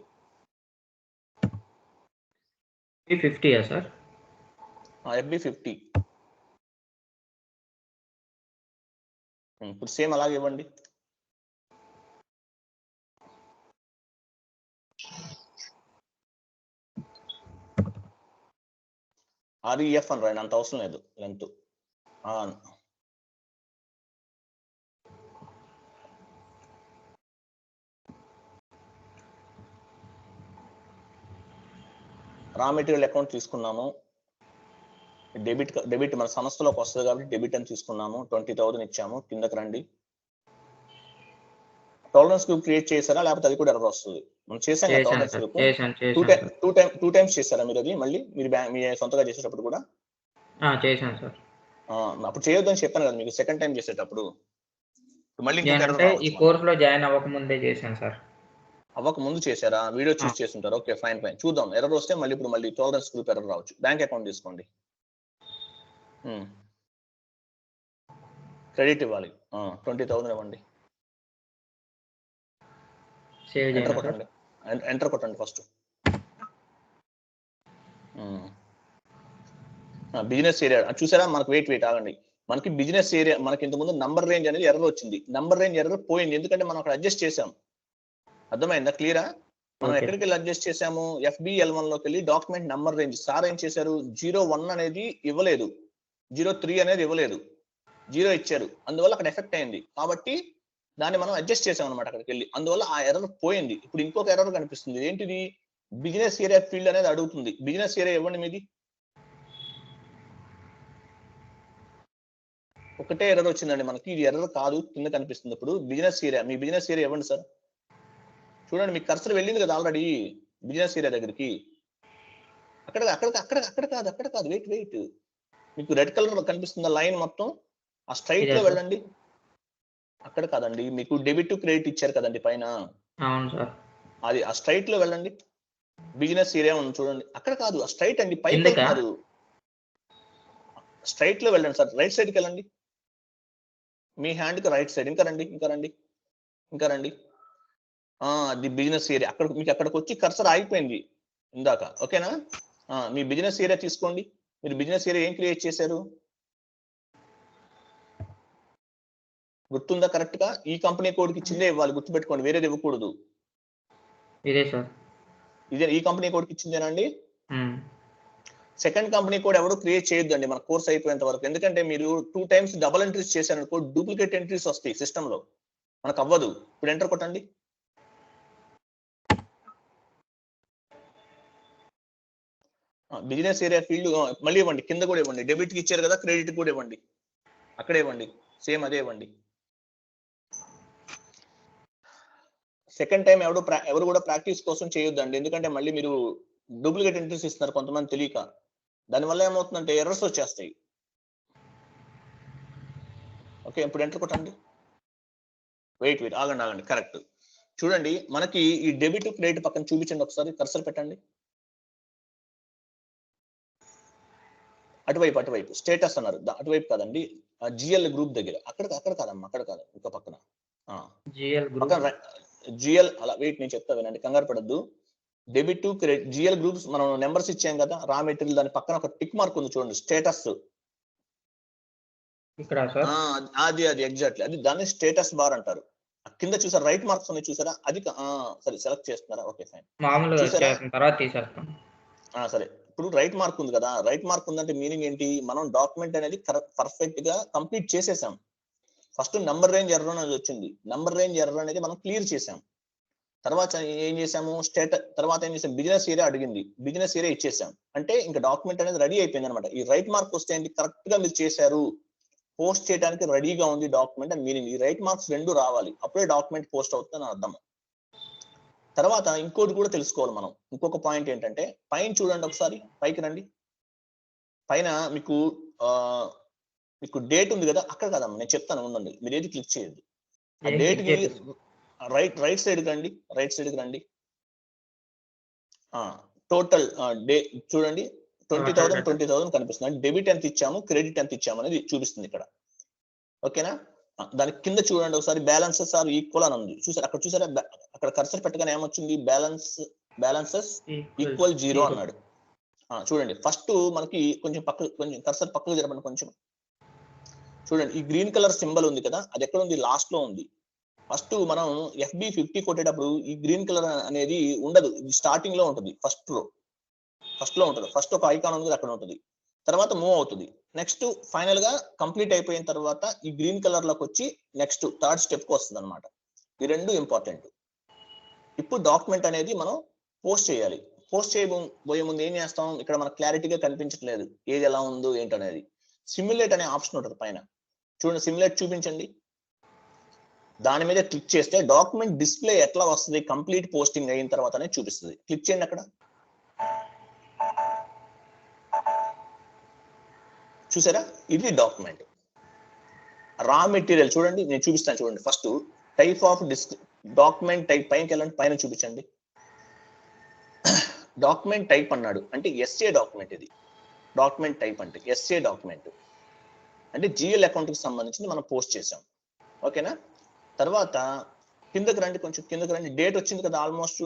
Speaker 1: 50 సార్?
Speaker 2: FB 50. ఇప్పుడు సేమ్ అలాగే ఇవ్వండి. REF అని రాయండి, అంత అవసరం లేదు లెంత్. రా మెటీరియల్ అకౌంట్ తీసుకున్నాము. డెబిట్ మన సంస్థలోకి వస్తుంది కాబట్టి డెబిట్ అని తీసుకున్నాము. 20,000 ఇచ్చాము. కిందకి రండి. టాలరెన్స్ గ్రూప్ క్రియేట్ చేశారా, లేకపోతే అది కూడా ఎర్రర్ వస్తుంది? మనం చేసాం కదా టాలరెన్స్ గ్రూప్. 2 times చేశారా మీరు? అది మళ్ళీ మీరు మీ సొంతగా చేసేటప్పుడు కూడా
Speaker 1: చేశాను సార్.
Speaker 2: అప్పుడు చేయొద్దని చెప్పాను కదా మీకు, సెకండ్ టైం చేసేటప్పుడు. మళ్ళీ
Speaker 1: ఈ కోర్స్ లో జాయిన్ అవ్వక ముందే చేశాను సార్.
Speaker 2: అవ్వక ముందు చేశారా? వీడియో చూసి చేస్తుంటారు. Okay, fine. చూద్దాం. ఎర్రర్ వస్తే మళ్ళీ ఇప్పుడు మళ్ళీ టాలరెన్స్ గ్రూప్ ఎర్రర్ రావచ్చు. బ్యాంక్ అకౌంట్ తీసుకోండి. క్రెడిట్ ఇవ్వాలి. 20,000 ఇవ్వండి. ఎంటర్ కొట్టండి ఫస్ట్. బిజినెస్ ఏరియా చూసారా మనకు? వెయిట్ ఆగండి. మనకి బిజినెస్ ఏరియా, మనకి ఇంతకుముందు నంబర్ రేంజ్ అనేది ఎర్రర్ వచ్చింది. నంబర్ రేంజ్ ఎర్రర్ పోయింది, ఎందుకంటే మనం అక్కడ అడ్జస్ట్ చేసాం. అర్థమైందా? క్లియరా? మనం ఎక్కడికి వెళ్ళి అడ్జస్ట్ చేసాము? FBL1 లోకి వెళ్ళి డాక్యుమెంట్ నంబర్ రేంజ్. సార్ ఏం చేశారు? 01 అనేది ఇవ్వలేదు, 03 అనేది ఇవ్వలేదు, 0 ఇచ్చారు. అందువల్ల అక్కడ ఎఫెక్ట్ అయింది. కాబట్టి దాన్ని మనం అడ్జస్ట్ చేసాం అనమాట అక్కడికి వెళ్ళి. అందువల్ల ఆ ఎర్రర్ పోయింది. ఇప్పుడు ఇంకొక ఎర్రర్ కనిపిస్తుంది. ఏంటిది? బిజినెస్ ఏరియా ఫీల్డ్ అనేది అడుగుతుంది. బిజినెస్ ఏరియా ఇవ్వండి మీది. ఒకటే ఎర్రర్ వచ్చిందండి మనకి. ఇది ఎర్రర్ కాదు, కింద కనిపిస్తుంది. ఇప్పుడు బిజినెస్ ఏరియా, మీ బిజినెస్ ఏరియా ఇవ్వండి సార్. చూడండి, మీకు కర్సర్ వెళ్ళింది కదా ఆల్రెడీ బిజినెస్ ఏరియా దగ్గరికి. అక్కడ కాదు. వెయిట్. మీకు రెడ్ కలర్ కనిపిస్తుందా లైన్ మొత్తం? ఆ స్ట్రైట్ లో వెళ్ళండి. అక్కడ కాదండి, మీకు డెబిట్ క్రెడిట్ ఇచ్చారు కదండి పైన. అది ఆ స్ట్రైట్ లో వెళ్ళండి. బిజినెస్ ఏరియా ఉంది చూడండి. అక్కడ కాదు, ఆ స్ట్రైట్ అండి, పైకి కాదు. స్ట్రైట్ లో వెళ్ళండి సార్. రైట్ సైడ్కి వెళ్ళండి. మీ హ్యాండ్ కి రైట్ సైడ్. ఇంకా రండి. అది బిజినెస్ ఏరియా. మీకు అక్కడికి వచ్చి కర్సర్ ఆగిపోయింది ఇందాక. ఓకేనా? మీ బిజినెస్ ఏరియా తీసుకోండి. మీరు బిజినెస్ ఏరియా ఏం క్రియేట్ చేశారు? గుర్తుందా? కరెక్ట్ గా ఈ కంపెనీ కోడ్ కి ఇచ్చిందే ఇవ్వాలి, గుర్తుపెట్టుకోండి. వేరేది ఇవ్వకూడదు. ఇదే ఈ కంపెనీ కోడ్ కి ఇచ్చిందేనండి. సెకండ్ కంపెనీ కోడ్ ఎవరు క్రియేట్ చేయొద్దండి మన కోర్స్ అయిపోయేంత వరకు. ఎందుకంటే మీరు 2 times డబుల్ ఎంట్రీస్ చేశారనుకో, డూప్లికేట్ ఎంట్రీస్ వస్తాయి సిస్టమ్ లో, మనకు అవ్వదు. ఇప్పుడు ఎంటర్ కొట్టండి. బిజినెస్ ఏరియా ఫీల్డ్ మళ్ళీ ఇవ్వండి. కింద కూడా ఇవ్వండి. డెబిట్ కి ఇచ్చారు కదా, క్రెడిట్ కూడా ఇవ్వండి. అక్కడే ఇవ్వండి, సేమ్ అదే ఇవ్వండి. సెకండ్ టైం ఎవరు కూడా ప్రాక్టీస్ కోసం చేయొద్దండి. ఎందుకంటే మళ్ళీ మీరు డూప్లికేట్ ఎంట్రీస్ ఇస్తున్నారు కొంతమంది తెలియక. దానివల్ల ఏమవుతుందంటే ఎర్రర్స్ వచ్చేస్తాయి. ఓకే, ఇప్పుడు ఎంటర్ కొట్టండి. వెయిట్ ఆగండి. కరెక్ట్. చూడండి, మనకి ఈ డెబిట్ క్రెడిట్ పక్కన చూపించండి ఒకసారి. కర్సర్ పెట్టండి. అటువైపు స్టేటస్ అన్నారు, అటువైపు కాదండి, జిఎల్ గ్రూప్ దగ్గర. అక్కడ కాదమ్మా, అక్కడ కాదు, ఇంకో పక్కన జిఎల్. అలా వెయిట్, నేను చెప్తా వినండి, కంగారు పడద్దు. Debit to credit GL groups మనం నెంబర్స్ ఇచ్చాం కదా, రా మెటీరియల్. దాని పక్కన ఒక టిక్ మార్క్ ఉంది చూడండి, స్టేటస్.
Speaker 1: ఇక్కడ సార్
Speaker 2: అది ఎగ్జాక్ట్లీ అది దాన్ని స్టేటస్ బార్ అంటారు. కింద చూసారా రైట్ మార్క్స్ ఉన్నాయి చూసారా, అది సరే సెలెక్ట్ చేస్తున్నారా, ఓకే ఫైన్.
Speaker 1: మామూలుగా
Speaker 2: చూసారా?
Speaker 1: చేసిన తర్వాత తీసేస్తాం.
Speaker 2: సరే ఇప్పుడు రైట్ మార్క్ ఉంది కదా, రైట్ మార్క్ ఉందంటే మీనింగ్ ఏంటి, మనం డాక్యుమెంట్ అనేది పర్ఫెక్ట్ గా కంప్లీట్ చేసేసాం. ఫస్ట్ నంబర్ రేంజ్ ఎర్రర్ అనేది వచ్చింది, నంబర్ రేంజ్ ఎర్రర్ అనేది మనం క్లియర్ చేసాం. తర్వాత ఏం చేసాము, తర్వాత ఏం చేసాం, బిజినెస్ ఏరియా అడిగింది, బిజినెస్ ఏరియా ఇచ్చేసాం. అంటే ఇంకా డాక్యుమెంట్ అనేది రెడీ అయిపోయింది అనమాట. ఈ రైట్ మార్క్ వస్తే ఏంటి, కరెక్ట్ గా మీరు చేశారు, పోస్ట్ చేయడానికి రెడీగా ఉంది డాక్యుమెంట్ అని మీనింగ్. ఈ రైట్ మార్క్స్ రెండు రావాలి, అప్పుడే డాక్యుమెంట్ పోస్ట్ అవుతుందని అర్థం. తర్వాత ఇంకోటి కూడా తెలుసుకోవాలి మనం, ఇంకొక పాయింట్ ఏంటంటే పైన చూడండి, ఒకసారి పైకి రండి. పైన మీకు డేట్ ఉంది కదా, అక్కడ కదమ్మా నేను చెప్తాను ఉండండి, మీరు ఏది క్లిక్ చేయొద్దు. ఆ డేట్ కి రైట్ సైడ్ రండి, రైట్ సైడ్ కి రండి. టోటల్ డే చూడండి, 20,000 కనిపిస్తుంది. డెబిట్ ఎంత ఇచ్చాము, క్రెడిట్ ఎంత ఇచ్చాము అనేది చూపిస్తుంది ఇక్కడ, ఓకేనా. దాని కింద చూడండి ఒకసారి, బ్యాలెన్సెస్ ఆర్ ఈక్వల్ అని ఉంది చూసారు, అక్కడ చూసారా, అక్కడ కర్సర్ పెట్టగానే ఏమొచ్చింది, బ్యాలెన్సెస్ ఈక్వల్ 0 అన్నాడు. చూడండి ఫస్ట్ మనకి కొంచెం కర్సర్ పక్కకు జరపండి కొంచెం. చూడండి ఈ గ్రీన్ కలర్ సింబల్ ఉంది కదా, అది ఎక్కడ ఉంది, లాస్ట్ లో ఉంది. ఫస్ట్ మనం FB50 కొట్టేటప్పుడు ఈ గ్రీన్ కలర్ అనేది ఉండదు, ఇది స్టార్టింగ్ లో ఉంటుంది, ఫస్ట్ లో ఉంటుంది. ఫస్ట్ ఒక ఐకాన్ ఉంది అక్కడ ఉంటుంది, తర్వాత మూవ్ అవుతుంది. నెక్స్ట్ ఫైనల్ గా కంప్లీట్ అయిపోయిన తర్వాత ఈ గ్రీన్ కలర్ లోకి వచ్చి నెక్స్ట్ థర్డ్ స్టెప్ కి వస్తుంది అనమాట. ఈ రెండు ఇంపార్టెంట్. ఇప్పుడు డాక్యుమెంట్ అనేది మనం పోస్ట్ చేయాలి. పోస్ట్ చేయబోయే ముందు ఏం చేస్తాం, ఇక్కడ మనకు క్లారిటీగా కనిపించట్లేదు ఏది ఎలా ఉందో ఏంటనేది. సిమ్యులేట్ అనే ఆప్షన్ ఉంటుంది పైన, చూడండి సిమ్యులేట్ చూపించండి. దాని మీద క్లిక్ చేస్తే డాక్యుమెంట్ డిస్ప్లే ఎట్లా వస్తుంది, కంప్లీట్ పోస్టింగ్ అయిన తర్వాత అనేది చూపిస్తుంది. క్లిక్ చేయండి అక్కడ, చూసారా, ఇది డాక్యుమెంట్ రా మెటీరియల్. చూడండి నేను చూపిస్తాను, చూడండి first type of document type పైకి వెళ్ళండి, పైన చూపించండి. డాక్యుమెంట్ టైప్ అన్నాడు అంటే ఎస్ఏ డాక్యుమెంట్. ఇది డాక్యుమెంట్ టైప్ అంటే ఎస్ఏ డాక్యుమెంట్ అంటే GL అకౌంట్ కి సంబంధించి మనం పోస్ట్ చేసాం, ఓకేనా. తర్వాత కిందకి రండి, కొంచెం కిందకి రండి. డేట్ వచ్చింది కదా, almost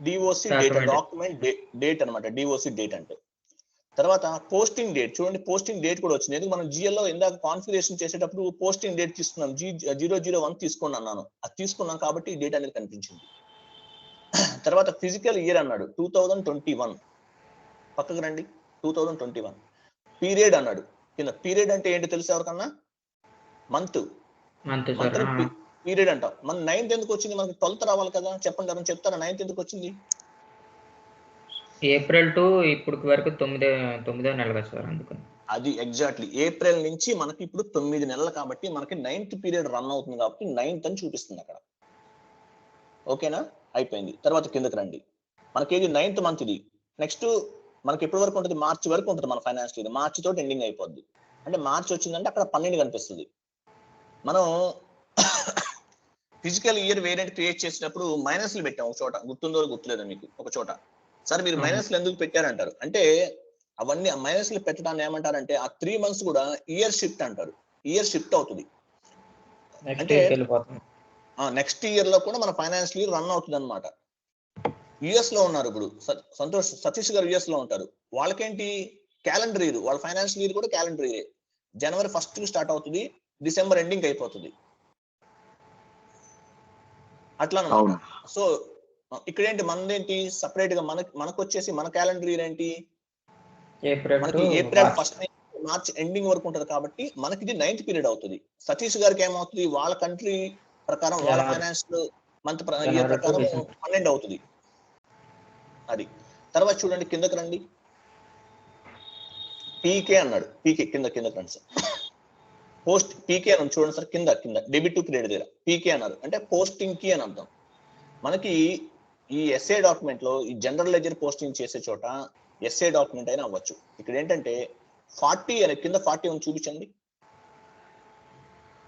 Speaker 2: DOC date, document date అనమాట, DOC డేట్ అంటే. తర్వాత పోస్టింగ్ డేట్, చూడండి పోస్టింగ్ డేట్ కూడా వచ్చింది. ఎందుకు మనం GL లో ఇందాక కాన్ఫిగరేషన్ చేసేటప్పుడు పోస్టింగ్ డేట్ తీసుకున్నాం, G001 తీసుకుని అన్నాను, అది తీసుకున్నాం కాబట్టి ఈ డేట్ అనేది కనిపించింది. తర్వాత ఫిజికల్ ఇయర్ అన్నాడు 2021, పక్కకు రండి 2021. పీరియడ్ అన్నాడు కింద, పీరియడ్ అంటే ఏంటి తెలుసు ఎవరికన్నా, మంత్ పీరియడ్ అంటాం. మన 9th ఎందుకు వచ్చింది, మనకి 12th రావాలి కదా, చెప్పండి ఎవరైనా చెప్తారా 9th ఎందుకు వచ్చింది.
Speaker 1: ఏప్రిల్ టు ఇప్పుడు వరకు 9వ నెల కదా సార్, అందుకని.
Speaker 2: అది ఎగ్జాక్ట్లీ ఏప్రిల్ నుంచి మనకి ఇప్పుడు 9 నెలలు కాబట్టి మనకి 9th పీరియడ్ రన్ అవుతుంది కాబట్టి 9th అని చూపిస్తుంది అక్కడ, ఓకేనా. అయిపోయింది. తర్వాత కిందకి రండి, మనకి ఇది 9th మంత్. ఇది నెక్స్ట్ మనకి ఎప్పటి వరకు ఉంటుంది, మార్చి వరకు ఉంటుంది మన ఫైనాన్షియల్ ఇయర్. మార్చి తోటి ఎండింగ్ అయిపోద్ది. అంటే మార్చి వచ్చిందంటే అక్కడ 12 కనిపిస్తుంది. మనం ఫిజికల్ ఇయర్ వేరియంట్ క్రియేట్ చేసినప్పుడు మైనస్లు పెట్టాం ఒక చోట, గుర్తుందో గుర్తులేదో మీకు, ఒక చోట. సార్ మీరు మైనస్లు ఎందుకు పెట్టారంటారు అంటే, అవన్నీ మైనస్లు పెట్టడాన్ని ఏమంటారంటే ఆ 3 months కూడా ఇయర్ షిఫ్ట్ అంటారు, ఇయర్ షిఫ్ట్ అవుతుంది. అంటే నెక్స్ట్ ఇయర్ లో కూడా మన ఫైనాన్షియల్ ఇయర్ రన్ అవుతుంది అనమాట. US లో ఉన్నారు ఇప్పుడు సతీష్ గారు, US లో ఉంటారు. వాళ్ళకేంటి క్యాలెండర్ ఇయర్, వాళ్ళ ఫైనాన్షియల్ ఇయర్ కూడా క్యాలెండర్ ఇయర్. జనవరి 1st స్టార్ట్ అవుతుంది, డిసెంబర్ ఎండింగ్ అయిపోతుంది అట్లా అనమాట. సో ఇక్కడ ఏంటి మనదేంటి సపరేట్ గా మనకు వచ్చేసి మన క్యాలెండర్ ఇయర్ ఏంటి, మనకి ఏప్రిల్ 1st నుంచి మార్చ్ ఎండింగ్ వరకు ఉంటది కాబట్టి మనకి ఇది 9th పీరియడ్ అవుతుంది. సతీష్ గారికి ఏమవుతుంది, వాళ్ళ కంట్రీ ప్రకారం వాళ్ళ ఫైనాన్షియల్ మంత్ ఇయర్ ప్రకారం 12 అవుతుంది. అది తర్వాత చూడండి కిందకి రండి, పీకే అన్నాడు, పీకే కిందకి రండి సార్. పోస్ట్ పీకే అని చూడండి సార్, కింద డెబిట్ టు క్రెడిట్ దగ్గర పీకే అన్నారు అంటే పోస్టింగ్ కి అని అర్థం. మనకి ఈ ఎస్ఏ డాక్యుమెంట్ లో ఈ జనరల్ లెడ్జర్ పోస్టింగ్ చేసే చోట ఎస్ఏ డాక్యుమెంట్ అయినా అవ్వచ్చు. ఇక్కడ ఏంటంటే 40 అనే కింద 40 అని చూపించండి.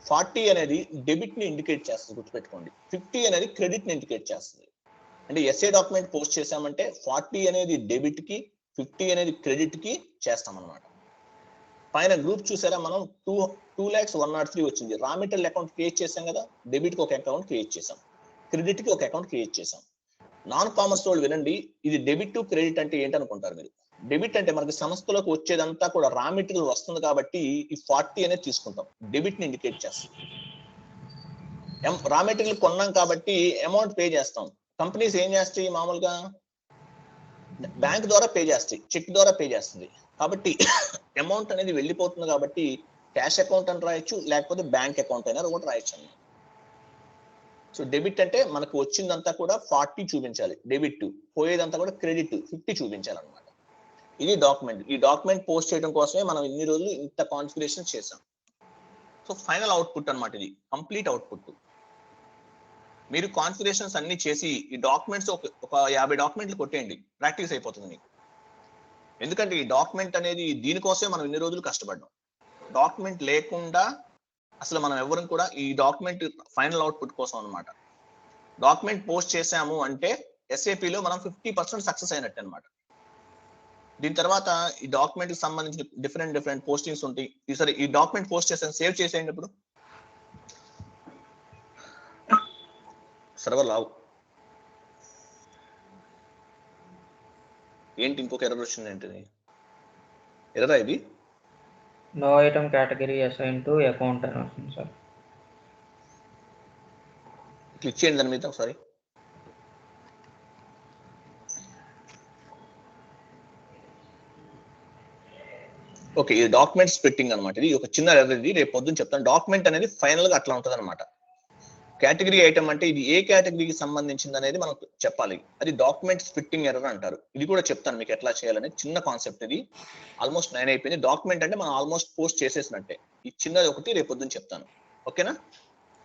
Speaker 2: 40 అనేది డెబిట్ ని ఇండికేట్ చేస్తుంది, గుర్తుపెట్టుకోండి. 50 అనేది క్రెడిట్ ని ఇండికేట్ చేస్తుంది. అంటే ఎస్ఏ డాక్యుమెంట్ పోస్ట్ చేసామంటే 40 అనేది డెబిట్ కి, 50 అనేది క్రెడిట్ కి చేస్తాం అనమాట. పైన గ్రూప్ చూసారా, మనం 2,01,03 వచ్చింది. రా మెటీరియల్ అకౌంట్ క్రియేట్ చేసాం కదా, డెబిట్ కి ఒక అకౌంట్ క్రియేట్ చేసాం, క్రెడిట్ కి ఒక అకౌంట్ క్రియేట్ చేసాం. నాన్ కామర్స్ వాళ్ళు వినండి, ఇది డెబిట్ టు క్రెడిట్ అంటే ఏంటనుకుంటారు మీరు, డెబిట్ అంటే మనకి సంస్థలోకి వచ్చేదంతా కూడా రా మెటీరియల్ వస్తుంది కాబట్టి ఈ 40 అనేది తీసుకుంటాం, డెబిట్ ని ఇండికేట్ చేస్తాం. రా మెటీరియల్ కొన్నాం కాబట్టి అమౌంట్ పే చేస్తాం. కంపెనీస్ ఏం చేస్తాయి, మామూలుగా బ్యాంక్ ద్వారా పే చేస్తాయి, చెక్ ద్వారా పే చేస్తుంది. కాబట్టి అమౌంట్ అనేది వెళ్ళిపోతుంది కాబట్టి క్యాష్ అకౌంట్ అని రాయొచ్చు, లేకపోతే బ్యాంక్ అకౌంట్ అయినా కూడా రాయొచ్చు అన్నమాట. సో డెబిట్ అంటే మనకు వచ్చిందంతా కూడా 40 చూపించాలి డెబిట్, పోయేదంతా కూడా క్రెడిట్ 50 చూపించాలన్నమాట. ఇది డాక్యుమెంట్. ఈ డాక్యుమెంట్ పోస్ట్ చేయడం కోసమే మనం ఇన్ని రోజులు ఇంత కాన్ఫిగరేషన్ చేసాం. సో ఫైనల్ అవుట్పుట్ అన్నమాట, ఇది కంప్లీట్ అవుట్పుట్. మీరు కాన్ఫిగరేషన్స్ అన్ని చేసి ఈ డాక్యుమెంట్స్ ఒక 50 డాక్యుమెంట్లు కొట్టేయండి, ప్రాక్టీస్ అయిపోతుంది మీకు. ఎందుకంటే ఈ డాక్యుమెంట్ అనేది దీనికోసమే మనం ఇన్ని రోజులు కష్టపడ్డాం. డాక్యుమెంట్ లేకుండా అసలు మనం ఎవరం కూడా ఈ డాక్యుమెంట్ ఫైనల్ అవుట్పుట్ కోసం అన్నమాట. డాక్యుమెంట్ పోస్ట్ చేసాము అంటే SAP లో మనం 50% సక్సెస్ అయినట్టు అనమాట. దీని తర్వాత ఈ డాక్యుమెంట్ కి సంబంధించిన డిఫరెంట్ పోస్టింగ్స్ ఉంటాయి. ఈసారి ఈ డాక్యుమెంట్ పోస్ట్ చేసాను, సేవ్ చేసేయండి. ఇప్పుడు సర్వర్ లావు ఏంటి, ఇంకొక ఎర్రర్ వచ్చింది ఏంటిది, ఎర్రరా ఇది?
Speaker 1: No item category assign to account అని వస్తుంది సార్.
Speaker 2: క్లిక్ చేయండి దాని మీద ఒకసారి. ఓకే, ఇది డాక్యుమెంట్ స్ప్లిట్టింగ్ అనమాట. ఇది ఒక చిన్న ఎర్రర్, ఇది రేపు పొద్దున్న చెప్తాను. డాక్యుమెంట్ అనేది ఫైనల్ గా అట్లా ఉంటుంది అనమాట. కేటగిరీ ఐటమ్ అంటే ఇది ఏ కేటగిరీకి సంబంధించింది అనేది మనం చెప్పాలి, అది డాక్యుమెంట్ స్ప్లిట్టింగ్ ఎర్రర్ అంటారు. ఇది కూడా చెప్తాను మీకు ఎట్లా చేయాలని. చిన్న కాన్సెప్ట్ ఇది, ఆల్మోస్ట్ 9 అయిపోయింది. డాక్యుమెంట్ అంటే మనం ఆల్మోస్ట్ పోస్ట్ చేసేసినట్టే. ఈ చిన్నది ఒకటి రేపు పొద్దున్న చెప్తాను, ఓకేనా?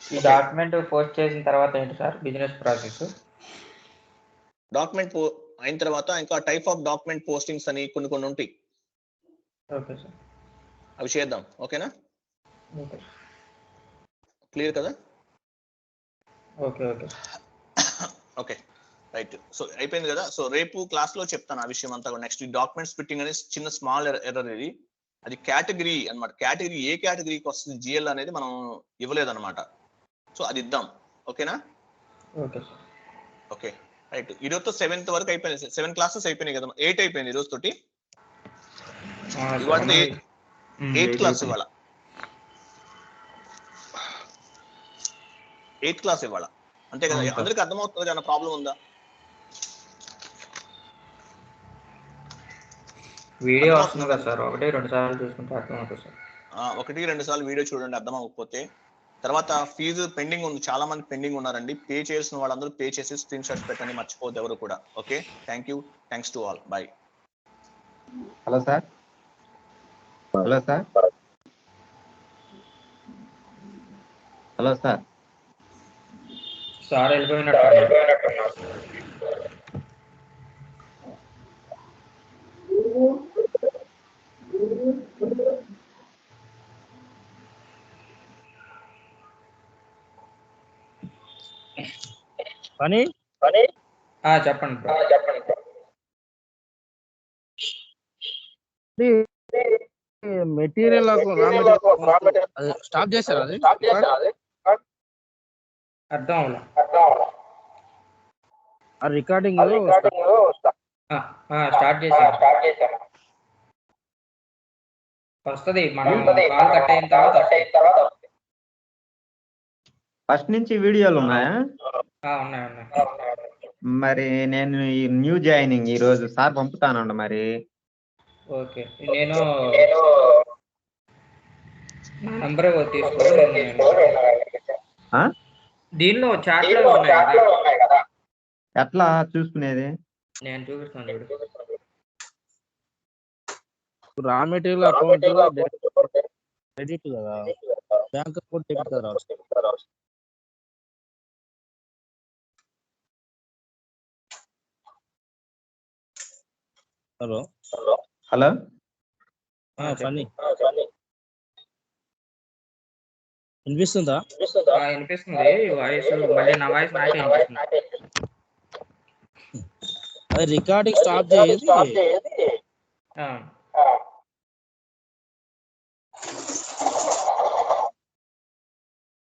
Speaker 1: ఈ డాక్యుమెంట్ పోస్ట్ చేసిన తర్వాత ఏంటి సార్ బిజినెస్ ప్రాసెస్?
Speaker 2: డాక్యుమెంట్ అయిన తర్వాత ఇంకా టైప్ ఆఫ్ డాక్యుమెంట్ పోస్టింగ్స్ అని కొన్ని ఉంటాయి.
Speaker 1: ఓకే సార్,
Speaker 2: అవి చేద్దాం, ఓకేనా?
Speaker 1: ఓకే,
Speaker 2: క్లియర్ కదా?
Speaker 1: Okay okay
Speaker 2: okay right. So అయిపోయింది కదా. సో రేపు క్లాస్ లో చెప్తాను ఆ విషయం అంతా. నెక్స్ట్ డాక్యుమెంట్ స్ప్లిట్టింగ్ అనేది చిన్న స్మాల్ ఎర్రర్ ఇది. అది కేటగిరీ అన్నమాట. కేటగిరీ ఏ కేటగిరీకి వస్తుంది GL అనేది మనం ఇవ్వలేదన్నమాట. సో అది ఇద్దాం, ఓకేనా?
Speaker 1: Okay sir,
Speaker 2: okay right. ఈరోజుతో 7th వరకు అయిపోయింది. 7 క్లాసెస్ అయిపోయినాయి కదా, 8 అయిపోయింది ఈ రోజు తోటి. ఇవాళ 8th క్లాస్, ఇవాళ 8th క్లాస్ ఇవాళ, అంతే కదా? అందరికి అర్థమవుతుంది కదా? ప్రాబ్లం ఉందా?
Speaker 1: వీడియో వస్తుంది కదా సార్, 1-2 సార్లు చూసుకుంటే అర్థమవుతుంది సార్.
Speaker 2: 1-2 సార్లు వీడియో చూడండి, అర్థం అవ్వకపోతే. తర్వాత ఫీజు పెండింగ్ ఉంది, చాలా మంది పెండింగ్ ఉన్నారండి. పే చేసిన వాళ్ళందరూ పే చేసి స్క్రీన్ షాట్స్ పెట్టండి, మర్చిపోవద్దు ఎవరు కూడా. Okay, thank you, thanks to all, bye.
Speaker 4: Hello sir, hello sir, hello sir.
Speaker 1: Sir వెళ్ళిపోయినట్టు.
Speaker 5: పని
Speaker 1: చెప్పండి బ్రో.
Speaker 5: మెటీరియల్ స్టాప్ చేశారు, అది
Speaker 1: అర్థం అవ్వలే.
Speaker 5: ఆ రికార్డింగ్
Speaker 1: స్టార్ట్ చేశాను. వస్తుంది, మనం కాల్ కట్ అయిన తర్వాత
Speaker 4: ఫస్ట్ నుంచి వీడియోలు ఉన్నాయా?
Speaker 1: ఉన్నాయి.
Speaker 4: మరి నేను ఈ న్యూ జాయినింగ్ ఈ రోజు సార్ పంపుతానండి మరి.
Speaker 1: ఓకే, నేను నా నంబర్ తీసుకోండి. దీనిలో చాట్ లో ఉన్నాయి కదా,
Speaker 4: ఎట్లా చూసుకునేది?
Speaker 1: నేను చూపిస్తాను చూడు.
Speaker 5: రా మెటీరియల్ అకౌంట్ క్రెడిట్ కదా, బ్యాంక్ అకౌంట్ డెబిట్ కదా. హలో
Speaker 4: హలో,
Speaker 5: ఫనీ వినిపిస్తుందా?
Speaker 1: వినిపిస్తుంది వాయిస్, మళ్ళీ నా వాయిస్ నాకే వినిపిస్తుంది.
Speaker 5: అది రికార్డింగ్ స్టాప్ చేసి